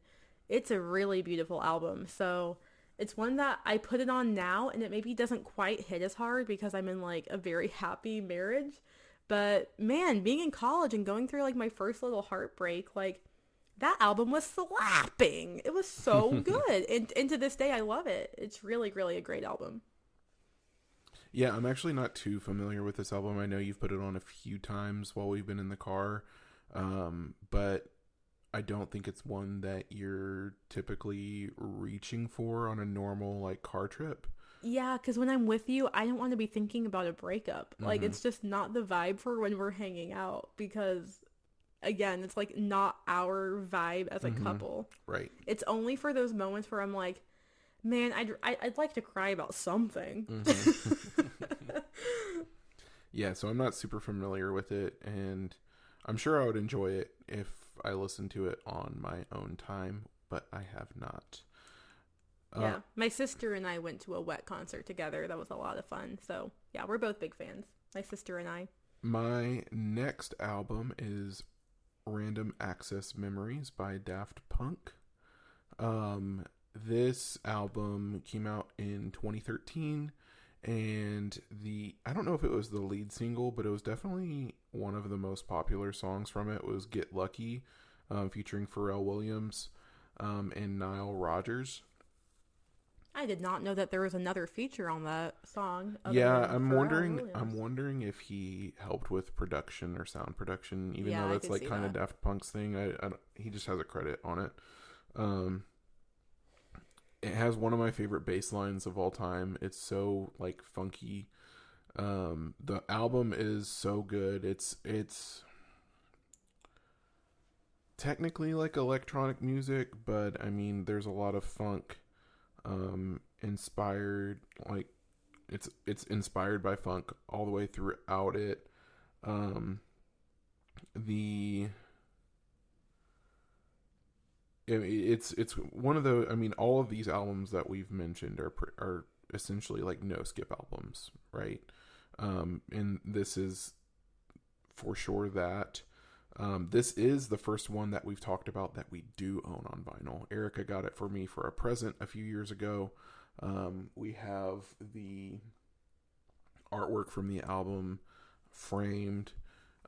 it's a really beautiful album. So it's one that I put it on now, and it maybe doesn't quite hit as hard because I'm in like a very happy marriage. But man, being in college and going through like my first little heartbreak, like that album was slapping. It was so good. And to this day, I love it. It's really, really a great album. Yeah, I'm actually not too familiar with this album. I know you've put it on a few times while we've been in the car, but I don't think it's one that you're typically reaching for on a normal like car trip. Yeah, because when I'm with you, I don't want to be thinking about a breakup. Like, it's just not the vibe for when we're hanging out, because again, it's like not our vibe as a couple. Right. It's only for those moments where I'm like, man, I'd like to cry about something. Yeah, so I'm not super familiar with it, and I'm sure I would enjoy it if I listened to it on my own time, but I have not. Yeah, my sister and I went to a Wet concert together. That was a lot of fun. So yeah, we're both big fans. My sister and I. My next album is Random Access Memories by Daft Punk. This album came out in 2013, and I don't know if it was the lead single, but it was definitely one of the most popular songs from it was Get Lucky, featuring Pharrell Williams and Nile Rodgers. I did not know that there was another feature on that song. Yeah, I'm wondering if he helped with production or sound production, even though that's like kind of Daft Punk's thing. He just has a credit on it. It has one of my favorite bass lines of all time. It's so like funky. The album is so good. It's technically like electronic music, but I mean, there's a lot of funk inspired, like it's inspired by funk all the way throughout it. It's one of the, I mean, all of these albums that we've mentioned are essentially like no skip albums, right? And this is for sure that. This is the first one that we've talked about that we do own on vinyl. Erica got it for me for a present a few years ago. We have the artwork from the album framed.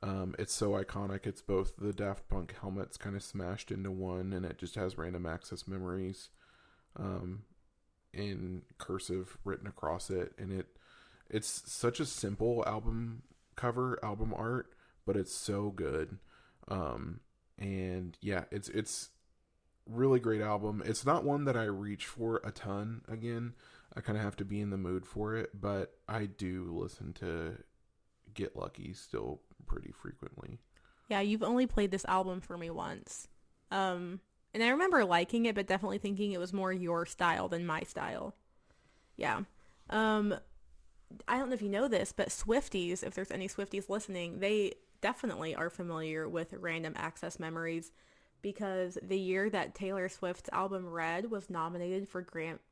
It's so iconic. It's both the Daft Punk helmets kind of smashed into one, and it just has Random Access Memories in cursive written across it. And it's such a simple album art, but it's so good. And yeah, it's really great album. It's not one that I reach for a ton again. I kind of have to be in the mood for it, but I do listen to Get Lucky still pretty frequently. Yeah, you've only played this album for me once. And I remember liking it, but definitely thinking it was more your style than my style. Yeah. Um, I don't know if you know this, but Swifties, if there's any Swifties listening, they definitely are familiar with Random Access Memories because the year that Taylor Swift's album Red was nominated for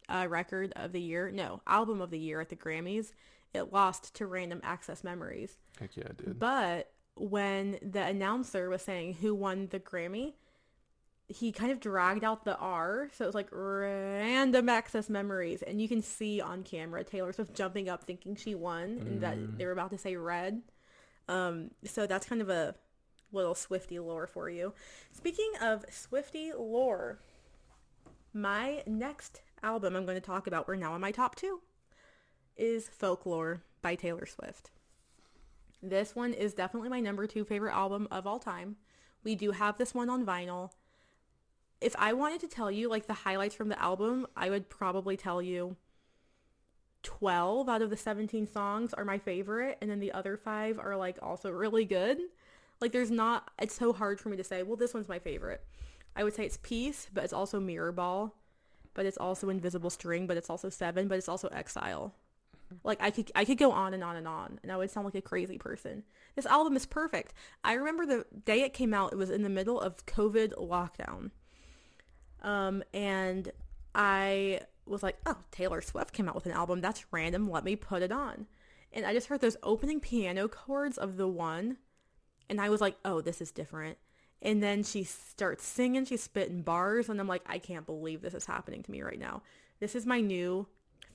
Record of the Year, no, Album of the Year at the Grammys, it lost to Random Access Memories. Heck yeah, I did. But when the announcer was saying who won the Grammy, he kind of dragged out the R, so it was like Random Access Memories, and you can see on camera Taylor Swift jumping up thinking she won and that they were about to say red. So that's kind of a little Swiftie lore for you. Speaking of Swiftie lore, my next album I'm going to talk about, we're now in my top 2, is Folklore by Taylor Swift. This one is definitely my number 2 favorite album of all time. We do have this one on vinyl. If I wanted to tell you like the highlights from the album, I would probably tell you 12 out of the 17 songs are my favorite, and then the other 5 are like also really good. Like it's so hard for me to say, well, this one's my favorite. I would say it's Peace, but it's also Mirror Ball, but it's also Invisible String, but it's also Seven, but it's also Exile. Like I could go on and on and on, and I would sound like a crazy person. This album is perfect. I remember the day it came out, it was in the middle of COVID lockdown. And I was like, oh, Taylor Swift came out with an album. That's random. Let me put it on. And I just heard those opening piano chords of The One. And I was like, oh, this is different. And then she starts singing. She's spitting bars. And I'm like, I can't believe this is happening to me right now. This is my new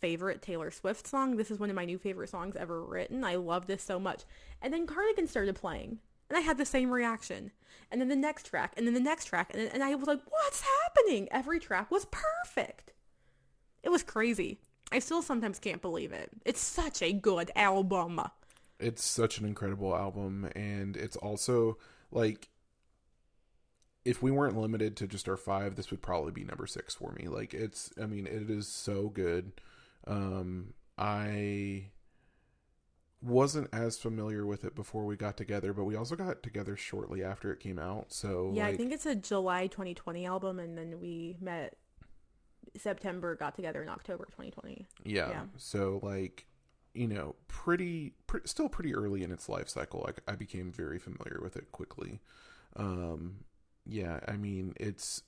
favorite Taylor Swift song. This is one of my new favorite songs ever written. I love this so much. And then Cardigan started playing. And I had the same reaction. And then the next track, and then the next track. And I was like, what's happening? Every track was perfect. It was crazy. I still sometimes can't believe it. It's such a good album. It's such an incredible album. And it's also, like, if we weren't limited to just our 5, this would probably be number 6 for me. Like, it is so good. I wasn't as familiar with it before we got together, but we also got together shortly after it came out. So yeah, I think it's a July 2020 album, and then we met September, got together in October 2020. Yeah. So like, still pretty early in its life cycle. Like I became very familiar with it quickly. Yeah, I mean it's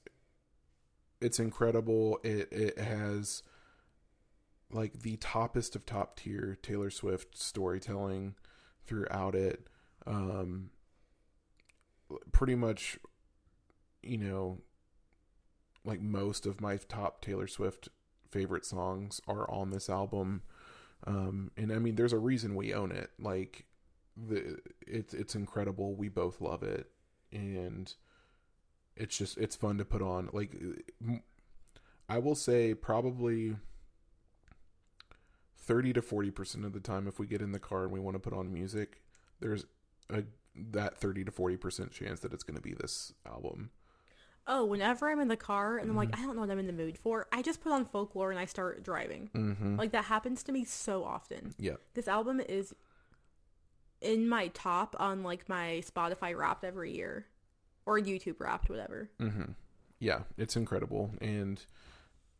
incredible. It has like the toppest of top tier Taylor Swift storytelling throughout it. Pretty much, like most of my top Taylor Swift favorite songs are on this album. And I mean, there's a reason we own it. Like it's incredible. We both love it. And it's fun to put on. Like I will say probably 30 to 40% of the time, if we get in the car and we want to put on music, there's that 30 to 40% chance that it's going to be this album. Oh, whenever I'm in the car and I'm like, I don't know what I'm in the mood for, I just put on Folklore and I start driving. Mm-hmm. Like that happens to me so often. Yeah. This album is in my top on like my Spotify Wrapped every year, or YouTube Wrapped, whatever. Mm-hmm. Yeah, it's incredible. And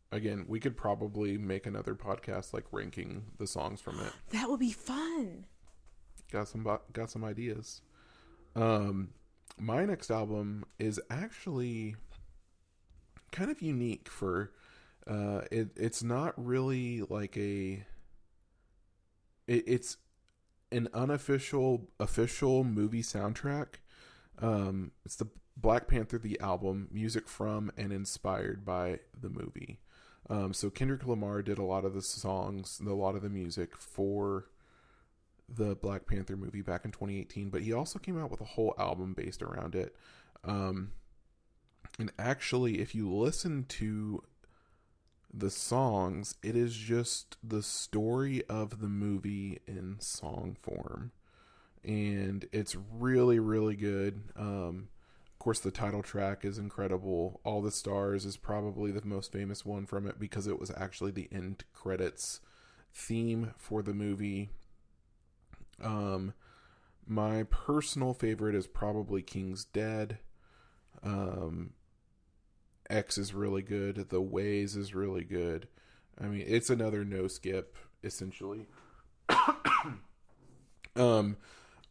again, we could probably make another podcast like ranking the songs from it. That would be fun. Got some ideas. My next album is actually kind of unique for it's not really like it's an official movie soundtrack. It's the Black Panther the album, music from and inspired by the movie. So Kendrick Lamar did a lot of the songs, a lot of the music for the Black Panther movie back in 2018, but he also came out with a whole album based around it. And actually, if you listen to the songs, it is just the story of the movie in song form. And it's really, really good. Of course, the title track is incredible. All the Stars is probably the most famous one from it because it was actually the end credits theme for the movie. My personal favorite is probably King's Dead. X is really good. The Ways is really good. I mean, it's another no skip, essentially.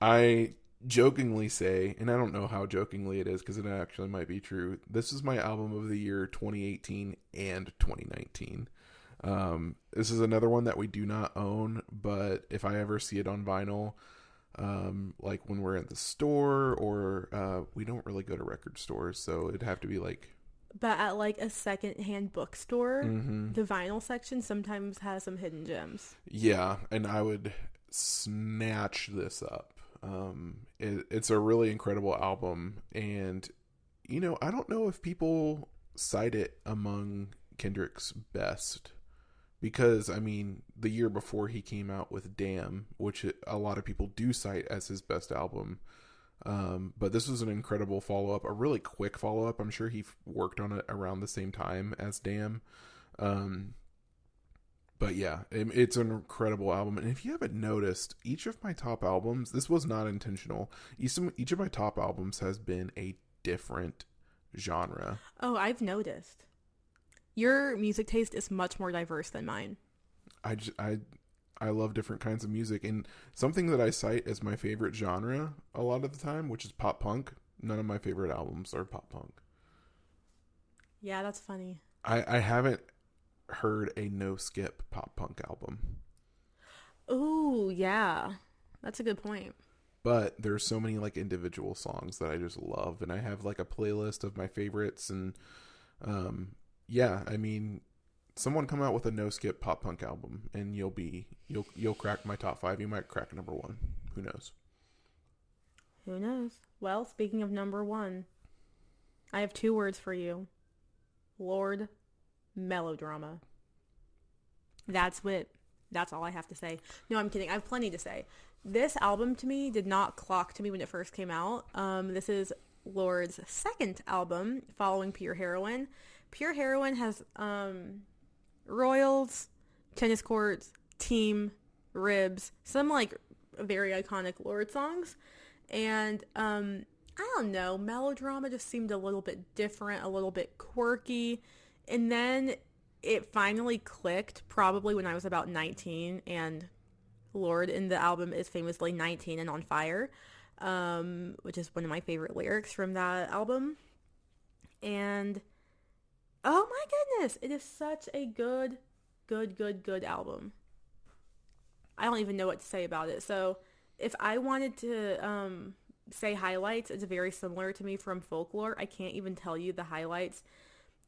I jokingly say, and I don't know how jokingly it is because it actually might be true, this is my album of the year 2018 and 2019. This is another one that we do not own, but if I ever see it on vinyl, like when we're at the store, or we don't really go to record stores, so it'd have to be like... But at like a secondhand bookstore, Mm-hmm. the vinyl section sometimes has some hidden gems. Yeah, and I would snatch this up. It's a really incredible album, and you know, I don't know if people cite it among Kendrick's best, because I mean, the year before he came out with Damn, which a lot of people do cite as his best album. But this was an incredible follow-up, a really quick follow-up. I'm sure he worked on it around the same time as Damn. But yeah, it's an incredible album. And if you haven't noticed, each of my top albums, this was not intentional. Each of my top albums has been a different genre. Oh, I've noticed. Your music taste is much more diverse than mine. I love different kinds of music, and something that I cite as my favorite genre a lot of the time, which is pop punk. None of my favorite albums are pop punk. Yeah, that's funny. I haven't heard a no skip pop punk album. Oh, yeah. That's a good point. But there's so many like individual songs that I just love, and I have like a playlist of my favorites, and yeah, I mean, someone come out with a no skip pop punk album and you'll crack my top 5. You might crack number 1. Who knows? Who knows? Well, speaking of number 1, I have 2 words for you. Lord Melodrama. That's it. That's all I have to say. No, I'm kidding. I have plenty to say. This album to me did not clock to me when it first came out. This is Lord's second album following Pure Heroin. Pure Heroin has Royals, Tennis Courts, Team, Ribs, some like very iconic Lord songs. And I don't know, Melodrama just seemed a little bit different, a little bit quirky. And then it finally clicked probably when I was about 19, and Lord in the album is famously 19 and on fire, which is one of my favorite lyrics from that album. And oh my goodness, it is such a good album. I don't even know what to say about it. So if I wanted to say highlights, it's very similar to me from Folklore. I can't even tell you the highlights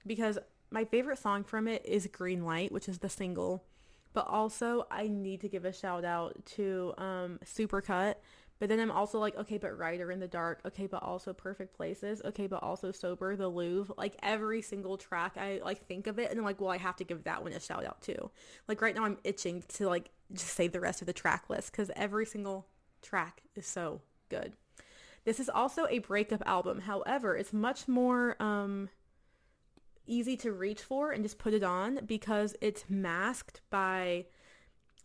because my favorite song from it is Green Light, which is the single. But also I need to give a shout out to Supercut. But then I'm also like, okay, but Rider in the Dark. Okay, but also Perfect Places. Okay, but also Sober, The Louvre. Like every single track, I like think of it and I'm like, well, I have to give that one a shout out too. Like right now I'm itching to like just say the rest of the track list because every single track is so good. This is also a breakup album. However, it's much more easy to reach for and just put it on because it's masked by...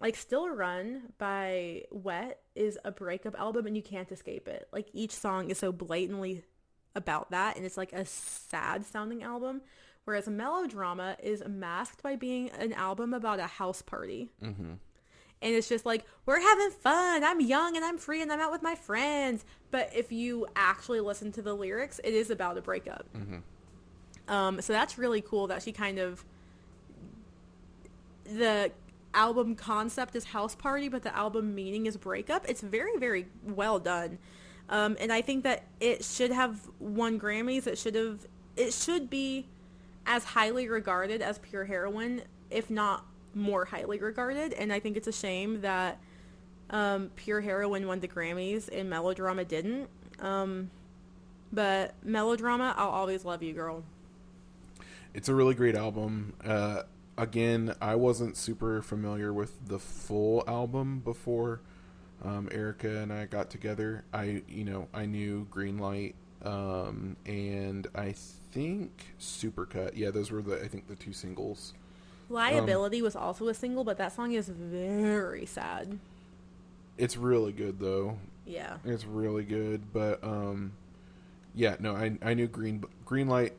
Like Still Run by Wet is a breakup album and you can't escape it. Like each song is so blatantly about that and it's like a sad sounding album. Whereas Melodrama is masked by being an album about a house party. Mm-hmm. And it's just like, we're having fun. I'm young and I'm free and I'm out with my friends. But if you actually listen to the lyrics, it is about a breakup. Mm-hmm. So that's really cool that she kind of... The album concept is house party, but the album meaning is breakup. It's very, very well done. And I think that it should have won Grammys. It should be as highly regarded as Pure Heroin, if not more highly regarded. And I think it's a shame that Pure Heroin won the Grammys and Melodrama didn't. But Melodrama, I'll always love you, girl. It's a really great album. Again, I wasn't super familiar with the full album before Erica and I got together. I knew Green Light. and I think Supercut. Yeah, those were I think the two singles. Liability was also a single, but that song is very sad. It's really good though. Yeah. It's really good, but yeah, no, I knew Greenlight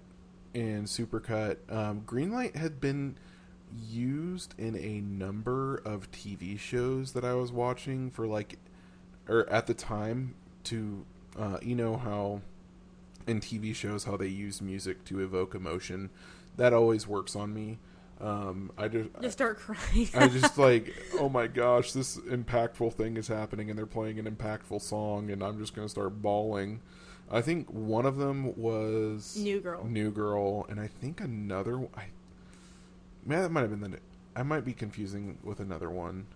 and Supercut. Greenlight had been used in a number of TV shows that I was watching for or at the time to, you know how in TV shows how they use music to evoke emotion. That always works on me. I just start crying. I just like, oh my gosh, this impactful thing is happening and they're playing an impactful song and I'm just going to start bawling. I think one of them was New Girl, and I think another that might have been I might be confusing with another one.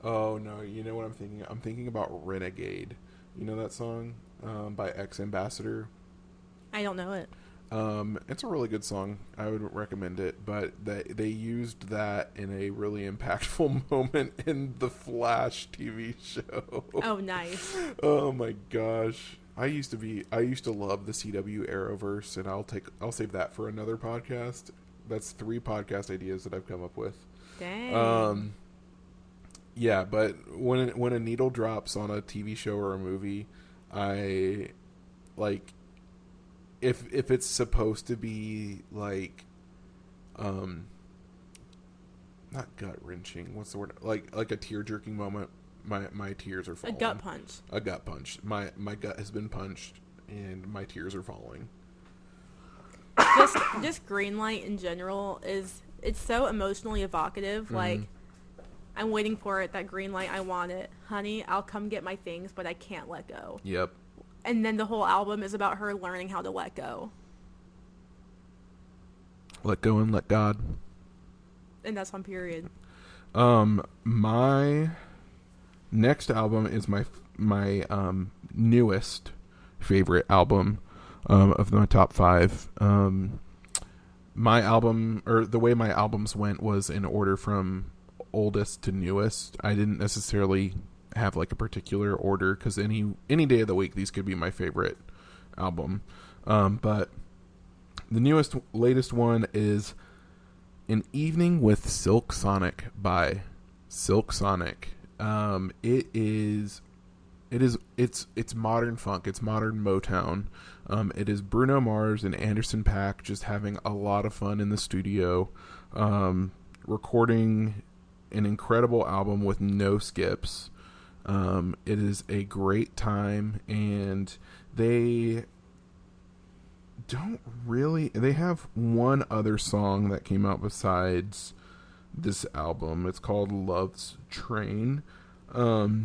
Oh no, you know what I'm thinking? I'm thinking about Renegade. You know that song by X Ambassador? I don't know it. It's a really good song. I would recommend it, but they used that in a really impactful moment in the Flash TV show. Oh, nice. Oh my gosh. I used to love the CW Arrowverse, and I'll save that for another podcast. That's 3 podcast ideas that I've come up with. Dang. Yeah, but when a needle drops on a TV show or a movie, I like if it's supposed to be like not gut wrenching, what's the word? Like a tear jerking moment, my tears are falling. A gut punch. A gut punch. My gut has been punched and my tears are falling. Just Greenlight in general it's so emotionally evocative. Mm-hmm. Like, I'm waiting for it, that green light, I want it. Honey, I'll come get my things, but I can't let go. Yep. And then the whole album is about her learning how to let go. Let go and let God. And that's on period. My next album is my newest favorite album of my top 5. My album, or the way my albums went, was in order from oldest to newest. I didn't necessarily have like a particular order because any day of the week these could be my favorite album. But the latest one is An Evening with Silk Sonic by Silk Sonic. It's modern funk. It's modern Motown. It is Bruno Mars and Anderson .Paak just having a lot of fun in the studio, recording an incredible album with no skips. It is a great time, and they have one other song that came out besides this album. It's called Love's Train. But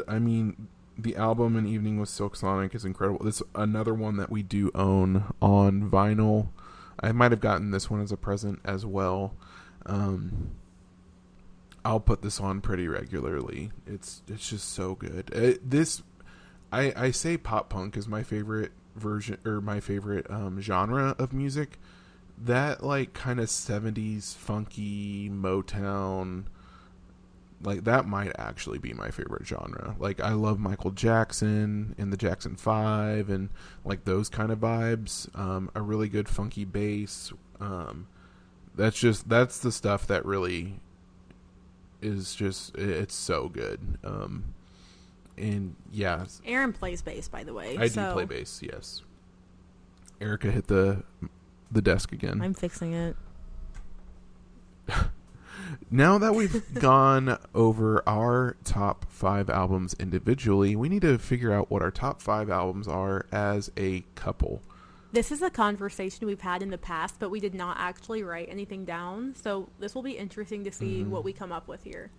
I mean, the album An Evening with Silk Sonic is incredible. This is another one that we do own on vinyl. I might have gotten this one as a present as well. I'll put this on pretty regularly. It's just so good. I say pop punk is my favorite version, or my favorite genre of music. That like kind of 70s funky Motown, like that might actually be my favorite genre. Like I love Michael Jackson and the Jackson 5 and like those kind of vibes. A really good funky bass. That's the stuff that really is just, it's so good. And yeah, Aaron plays bass, by the way. I do play bass. Yes. Erica hit the desk again. I'm fixing it. Now that we've gone over our top 5 albums individually, we need to figure out what our top 5 albums are as a couple. This is a conversation we've had in the past, but we did not actually write anything down. So this will be interesting to see what we come up with here.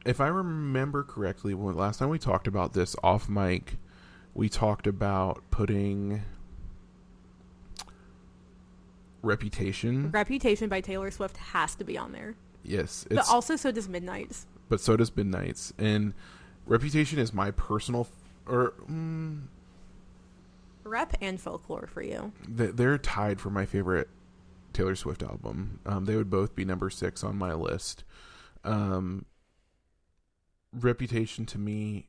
If I remember correctly, when last time we talked about this off mic, we talked about putting Reputation by Taylor Swift has to be on there. Yes. But also so does Midnight's. But so does Midnight's. And Reputation is my personal... Rep and Folklore for you. They're tied for my favorite Taylor Swift album. They would both be number 6 on my list. Reputation to me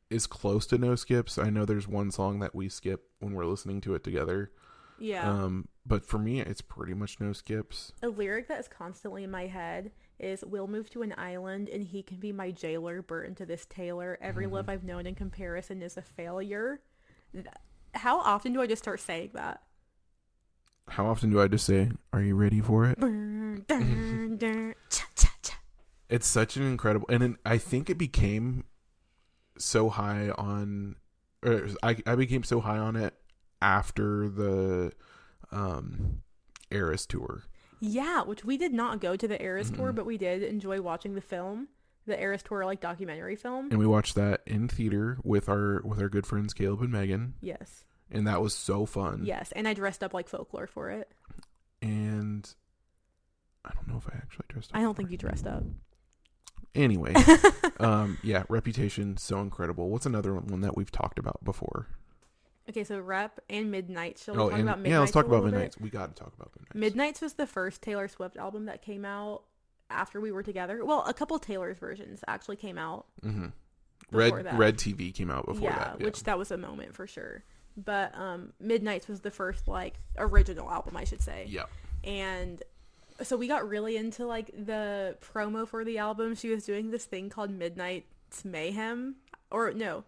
is close to no skips. I know there's one song that we skip when we're listening to it together. Yeah. But for me, it's pretty much no skips. A lyric that is constantly in my head is, "We'll move to an island and he can be my jailer, burnt into this tailor. Every love I've known in comparison is a failure." How often do I just start saying that? How often do I just say, "Are you ready for it?" It's such an incredible, and I think it became so high on, or I became so high on it after the Eras tour. Yeah, which we did not go to the Eras tour, but we did enjoy watching the film, the Eras tour like documentary film. And we watched that in theater with our good friends Caleb and Megan. Yes. And that was so fun. Yes, and I dressed up like Folklore for it. And I don't know if I actually dressed up. I don't think you dressed up. Anyway, yeah, Reputation, so incredible. What's another one that we've talked about before? Okay, so Rep and Midnights. Shall we talk about Midnights? Yeah, let's talk about bit? Midnights. We got to talk about Midnights. Midnights was the first Taylor Swift album that came out after we were together. Well, a couple Taylor's versions actually came out. Mm-hmm. Red TV came out before that. Yeah, which that was a moment for sure. But Midnights was the first like original album, I should say. Yeah. And so we got really into like the promo for the album. She was doing this thing called Midnight's Mayhem, or no,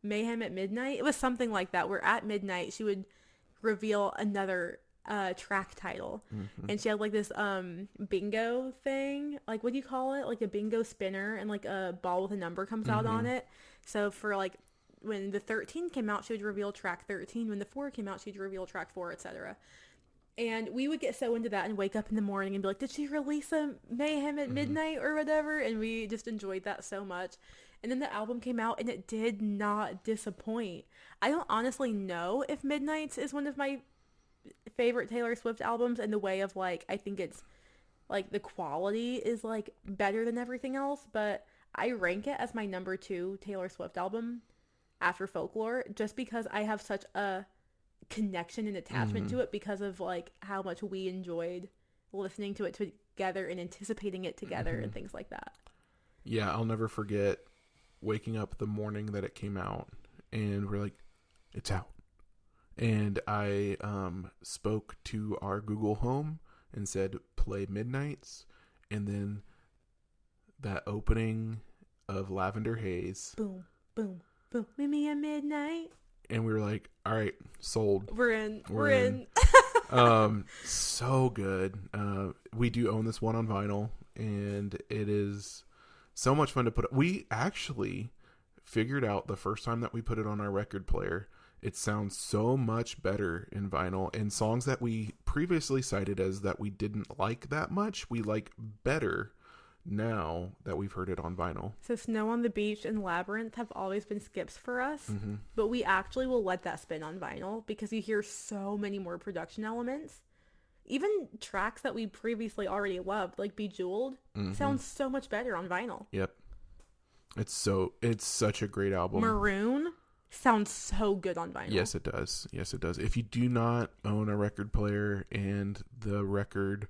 Mayhem at Midnight. It was something like that, where at midnight she would reveal another track title. And she had like this bingo thing, like, what do you call it, like a bingo spinner, and like a ball with a number comes out on it. So for like when the 13 came out, she would reveal track 13. When the 4 came out, she'd reveal track 4, etc. And we would get so into that and wake up in the morning and be like, did she release a Mayhem at Midnight or whatever? And we just enjoyed that so much. And then the album came out and it did not disappoint. I don't honestly know if Midnights is one of my favorite Taylor Swift albums in the way of like, I think it's like the quality is like better than everything else, but I rank it as my number 2 Taylor Swift album after Folklore, just because I have such a connection and attachment to it because of like how much we enjoyed listening to it together and anticipating it together and things like that. Yeah, I'll never forget waking up the morning that it came out and we're like, it's out. And I spoke to our Google Home and said, play Midnights. And then that opening of Lavender Haze. Boom, boom, boom. Meet me at midnight. And we were like, all right, sold. We're in. So good. We do own this one on vinyl, and it is so much fun to put. We actually figured out the first time that we put it on our record player, it sounds so much better in vinyl, and songs that we previously cited as that we didn't like that much, we like better now that we've heard it on vinyl. So Snow on the Beach and Labyrinth have always been skips for us, but we actually will let that spin on vinyl because you hear so many more production elements. Even tracks that we previously already loved, like Bejeweled, sounds so much better on vinyl. Yep. It's such a great album. Maroon sounds so good on vinyl. Yes, it does. If you do not own a record player and the record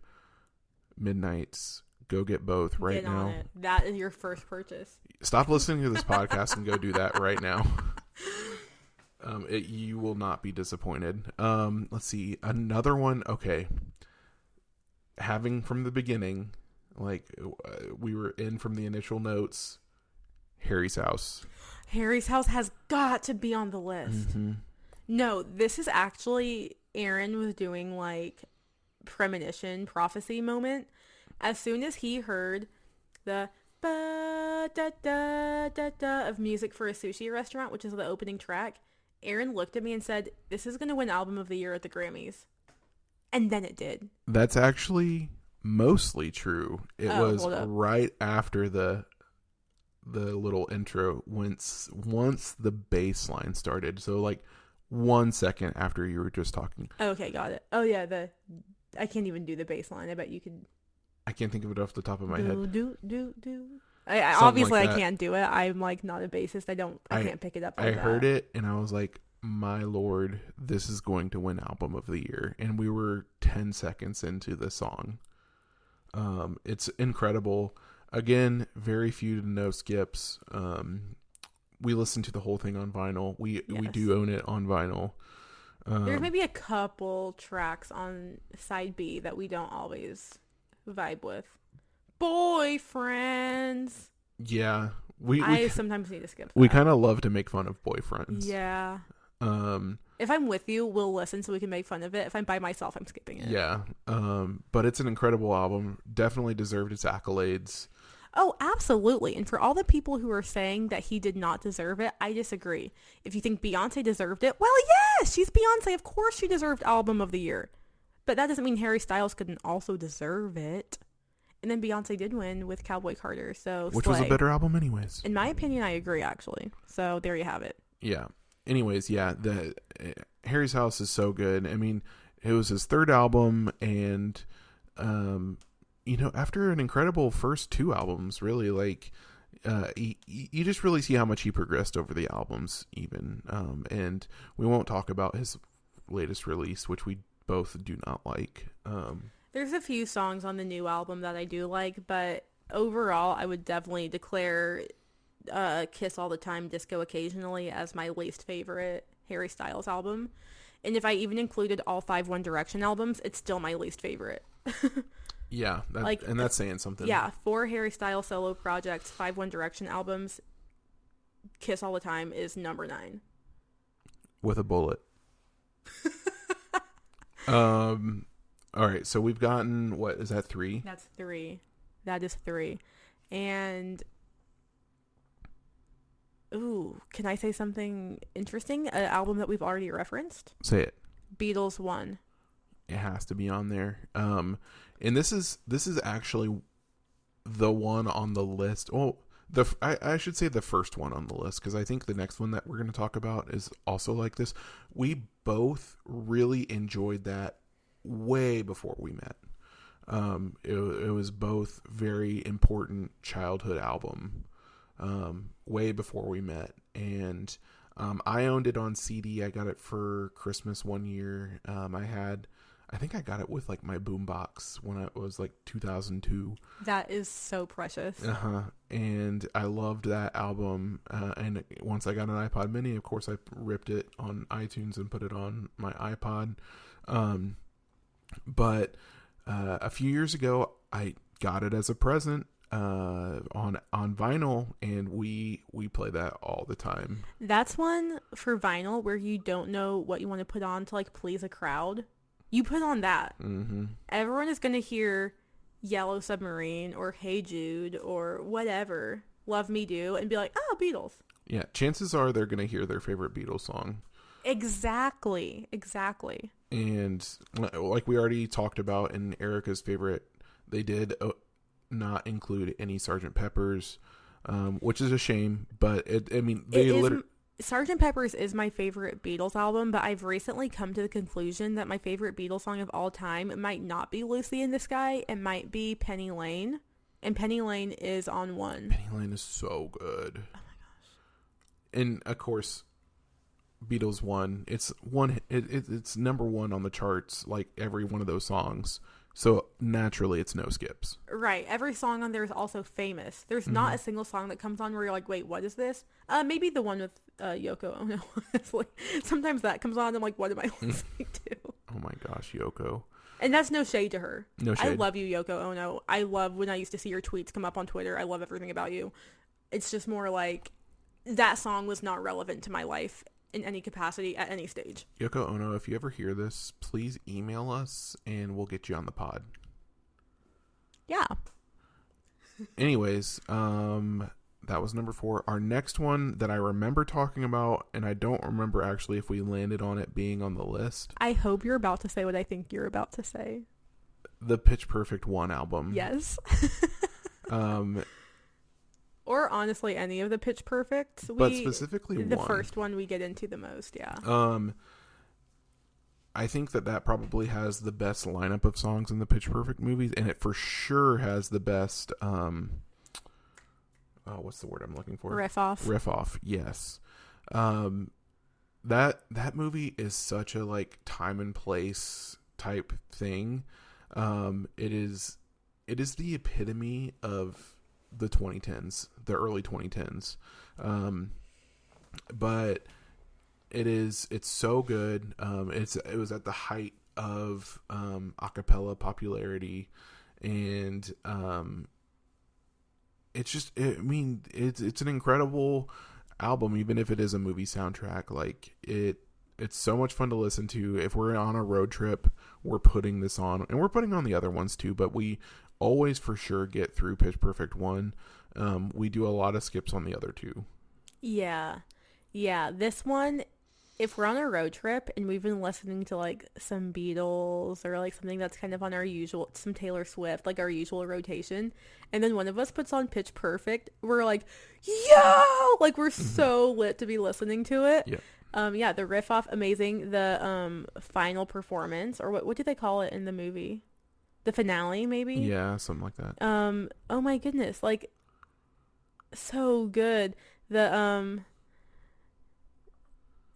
Midnights, go get both right now. It. That is your first purchase. Stop listening to this podcast and go do that right now. You will not be disappointed. Let's see. Another one. Okay. Having from the beginning, like we were in from the initial notes, Harry's House. Harry's House has got to be on the list. No, this is actually Aaron was doing like premonition prophecy moment. As soon as he heard the ba da da da da of Music for a Sushi Restaurant, which is the opening track, Aaron looked at me and said, "This is going to win Album of the Year at the Grammys." And then it did. That's actually mostly true. It was right after the little intro once the bass line started. So like 1 second after you were just talking. Okay, got it. Oh yeah, I can't even do the bass line. I bet you could. I can't think of it off the top of my head. I obviously like I can't do it. I'm like not a bassist. I can't pick it up. I heard it and I was like, my lord, this is going to win Album of the Year. And we were 10 seconds into the song. It's incredible. Again, very few to no skips. we listened to the whole thing on vinyl. We Yes. do own it on vinyl. There's maybe a couple tracks on side B that we don't always vibe with. Boyfriends. Yeah, I sometimes need to skip that. we kind of love to make fun of boyfriends. Yeah. Um, If I'm with you, we'll listen so we can make fun of it. If I'm by myself, I'm skipping it. yeah. But it's an incredible album. Definitely deserved its accolades. Oh, absolutely. And for all the people who are saying that he did not deserve it, I disagree. If you think Beyonce deserved it, well, yes, she's Beyonce. Of course she deserved Album of the Year. But that doesn't mean Harry Styles couldn't also deserve it. And then Beyonce did win with Cowboy Carter. So Which was a slay. better album anyways. In my opinion, I agree, actually. So there you have it. Yeah. Anyways, yeah, the Harry's House is so good. I mean, it was his third album, and after an incredible first two albums, really, like, you just really see how much he progressed over the albums, even. And we won't talk about his latest release, which we both do not like. There's a few songs on the new album that I do like, but overall, I would definitely declare Kiss All the Time, Disco Occasionally as my least favorite Harry Styles album. And if I even included all 5 One Direction albums, it's still my least favorite. Yeah, and that's saying something. Yeah, 4 Harry Styles solo projects, 5 One Direction albums, Kiss All the Time is number 9. With a bullet. All right, so we've gotten, what, is that 3? That's 3. That is 3. And, ooh, can I say something interesting? An album that we've already referenced? Say it. Beatles 1. It has to be on there. And this is actually the one on the list. Well, I should say the first one on the list, because I think the next one that we're going to talk about is also like this. We both really enjoyed that way before we met. It was both very important childhood album way before we met. And I owned it on CD. I got it for Christmas one year. I think I got it with like my boombox when it was like 2002. That is so precious. And I loved that album. And once I got an iPod Mini, of course, I ripped it on iTunes and put it on my iPod. But a few years ago, I got it as a present on vinyl, and we play that all the time. That's one for vinyl where you don't know what you want to put on to like please a crowd. You put on that. Mm-hmm. Everyone is going to hear Yellow Submarine or Hey Jude or whatever, Love Me Do, and be like, oh, Beatles. Yeah, chances are they're going to hear their favorite Beatles song. Exactly. And like we already talked about in Erica's favorite, they did not include any Sgt. Pepper's, which is a shame, but Sgt. Pepper's is my favorite Beatles album, but I've recently come to the conclusion that my favorite Beatles song of all time might not be Lucy in the Sky. It might be Penny Lane. And Penny Lane is on 1. Penny Lane is so good. Oh my gosh. And of course, Beatles 1. It's number 1 on the charts, like every one of those songs. So naturally, it's no skips. Right. Every song on there is also famous. There's not a single song that comes on where you're like, wait, what is this? Maybe the one with Yoko Ono, honestly. Sometimes that comes on and I'm like, what am I listening to? Oh my gosh, Yoko. And that's no shade to her. No shade. I love you, Yoko Ono. I love when I used to see your tweets come up on Twitter. I love everything about you. It's just more like that song was not relevant to my life in any capacity at any stage. Yoko Ono, if you ever hear this, please email us and we'll get you on the pod. Yeah. Anyways, that was number 4. Our next one that I remember talking about, and I don't remember actually if we landed on it being on the list. I hope you're about to say what I think you're about to say. The Pitch Perfect 1 album. Yes. Or honestly, any of the Pitch Perfect. But specifically the one. first one we get into the most, yeah. I think that probably has the best lineup of songs in the Pitch Perfect movies, and it for sure has the best, what's the word I'm looking for? Riff off, yes. That movie is such a, like, time and place type thing. It is the epitome of the 2010s, the early 2010s. but it's so good. It was at the height of acapella popularity, and it's an incredible album, even if it is a movie soundtrack. Like it's so much fun to listen to. If we're on a road trip, we're putting this on, and we're putting on the other ones too, but we always for sure get through Pitch Perfect 1. We do a lot of skips on the other two. Yeah. This one, if we're on a road trip and we've been listening to like some Beatles or like something that's kind of on our usual, some Taylor Swift, like our usual rotation, and then one of us puts on Pitch Perfect, we're like, yo! Like we're so lit to be listening to it. Yeah. The riff off, amazing. The final performance, or what do they call it in the movie? The finale, maybe? Yeah, something like that. Oh my goodness, like so good. The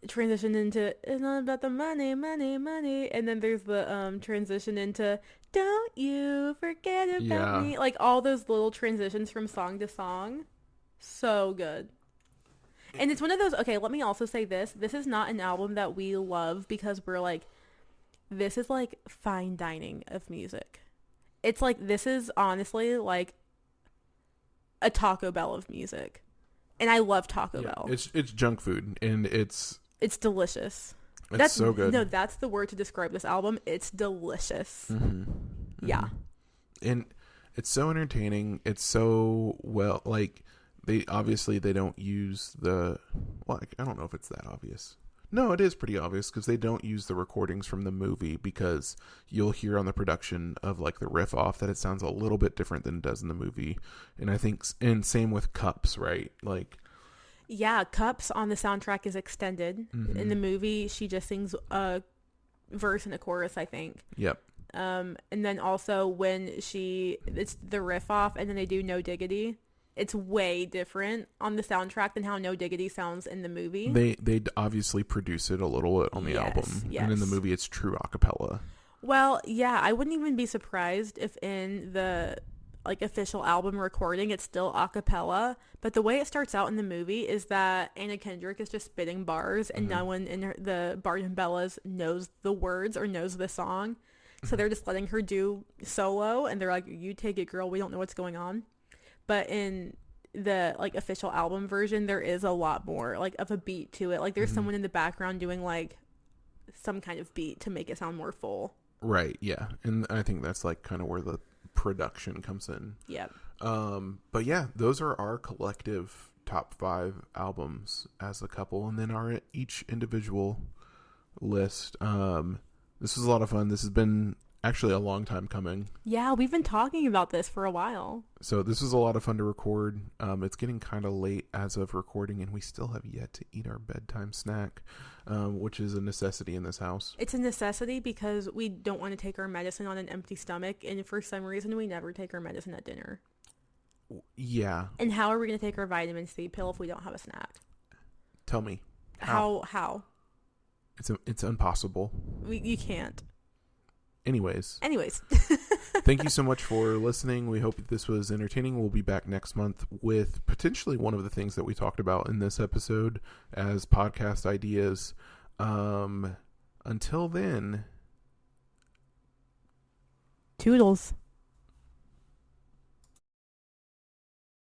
transition into it's not about the money, and then there's the transition into don't you forget about me. Like all those little transitions from song to song. So good. And it's one of those, okay, let me also say this. This is not an album that we love because we're like, this is like fine dining of music. It's like, this is honestly like a Taco Bell of music. And I love Taco Bell. It's junk food, and it's delicious. That's so good. No, that's the word to describe this album. It's delicious. Yeah. And it's so entertaining. It's so well, like they don't use the, well, I don't know if it's that obvious. No, it is pretty obvious because they don't use the recordings from the movie, because you'll hear on the production of like the riff off that it sounds a little bit different than it does in the movie. And I think, and same with Cups, right? Like, yeah, Cups on the soundtrack is extended. In the movie, she just sings a verse and a chorus, I think. Yep. And then also when it's the riff off and then they do No Diggity. It's way different on the soundtrack than how No Diggity sounds in the movie. They obviously produce it a little bit on the album. Yes. And in the movie, it's true a cappella. Well, yeah, I wouldn't even be surprised if in the like official album recording it's still a cappella. But the way it starts out in the movie is that Anna Kendrick is just spitting bars and no one in the Barton Bellas knows the words or knows the song. So they're just letting her do solo, and they're like, you take it, girl, we don't know what's going on. But in the like official album version, there is a lot more like of a beat to it. Like there's someone in the background doing like some kind of beat to make it sound more full. Right. Yeah. And I think that's like kind of where the production comes in. Yep. But yeah, those are our collective top 5 albums as a couple, and then our each individual list. This was a lot of fun. This has been actually a long time coming. Yeah, we've been talking about this for a while. So this was a lot of fun to record. It's getting kind of late as of recording, and we still have yet to eat our bedtime snack, which is a necessity in this house. It's a necessity because we don't want to take our medicine on an empty stomach, and for some reason we never take our medicine at dinner. Yeah. And how are we going to take our vitamin C pill if we don't have a snack? Tell me. How? It's impossible. You can't. Anyways. Thank you so much for listening. We hope this was entertaining. We'll be back next month with potentially one of the things that we talked about in this episode as podcast ideas. Until then. Toodles.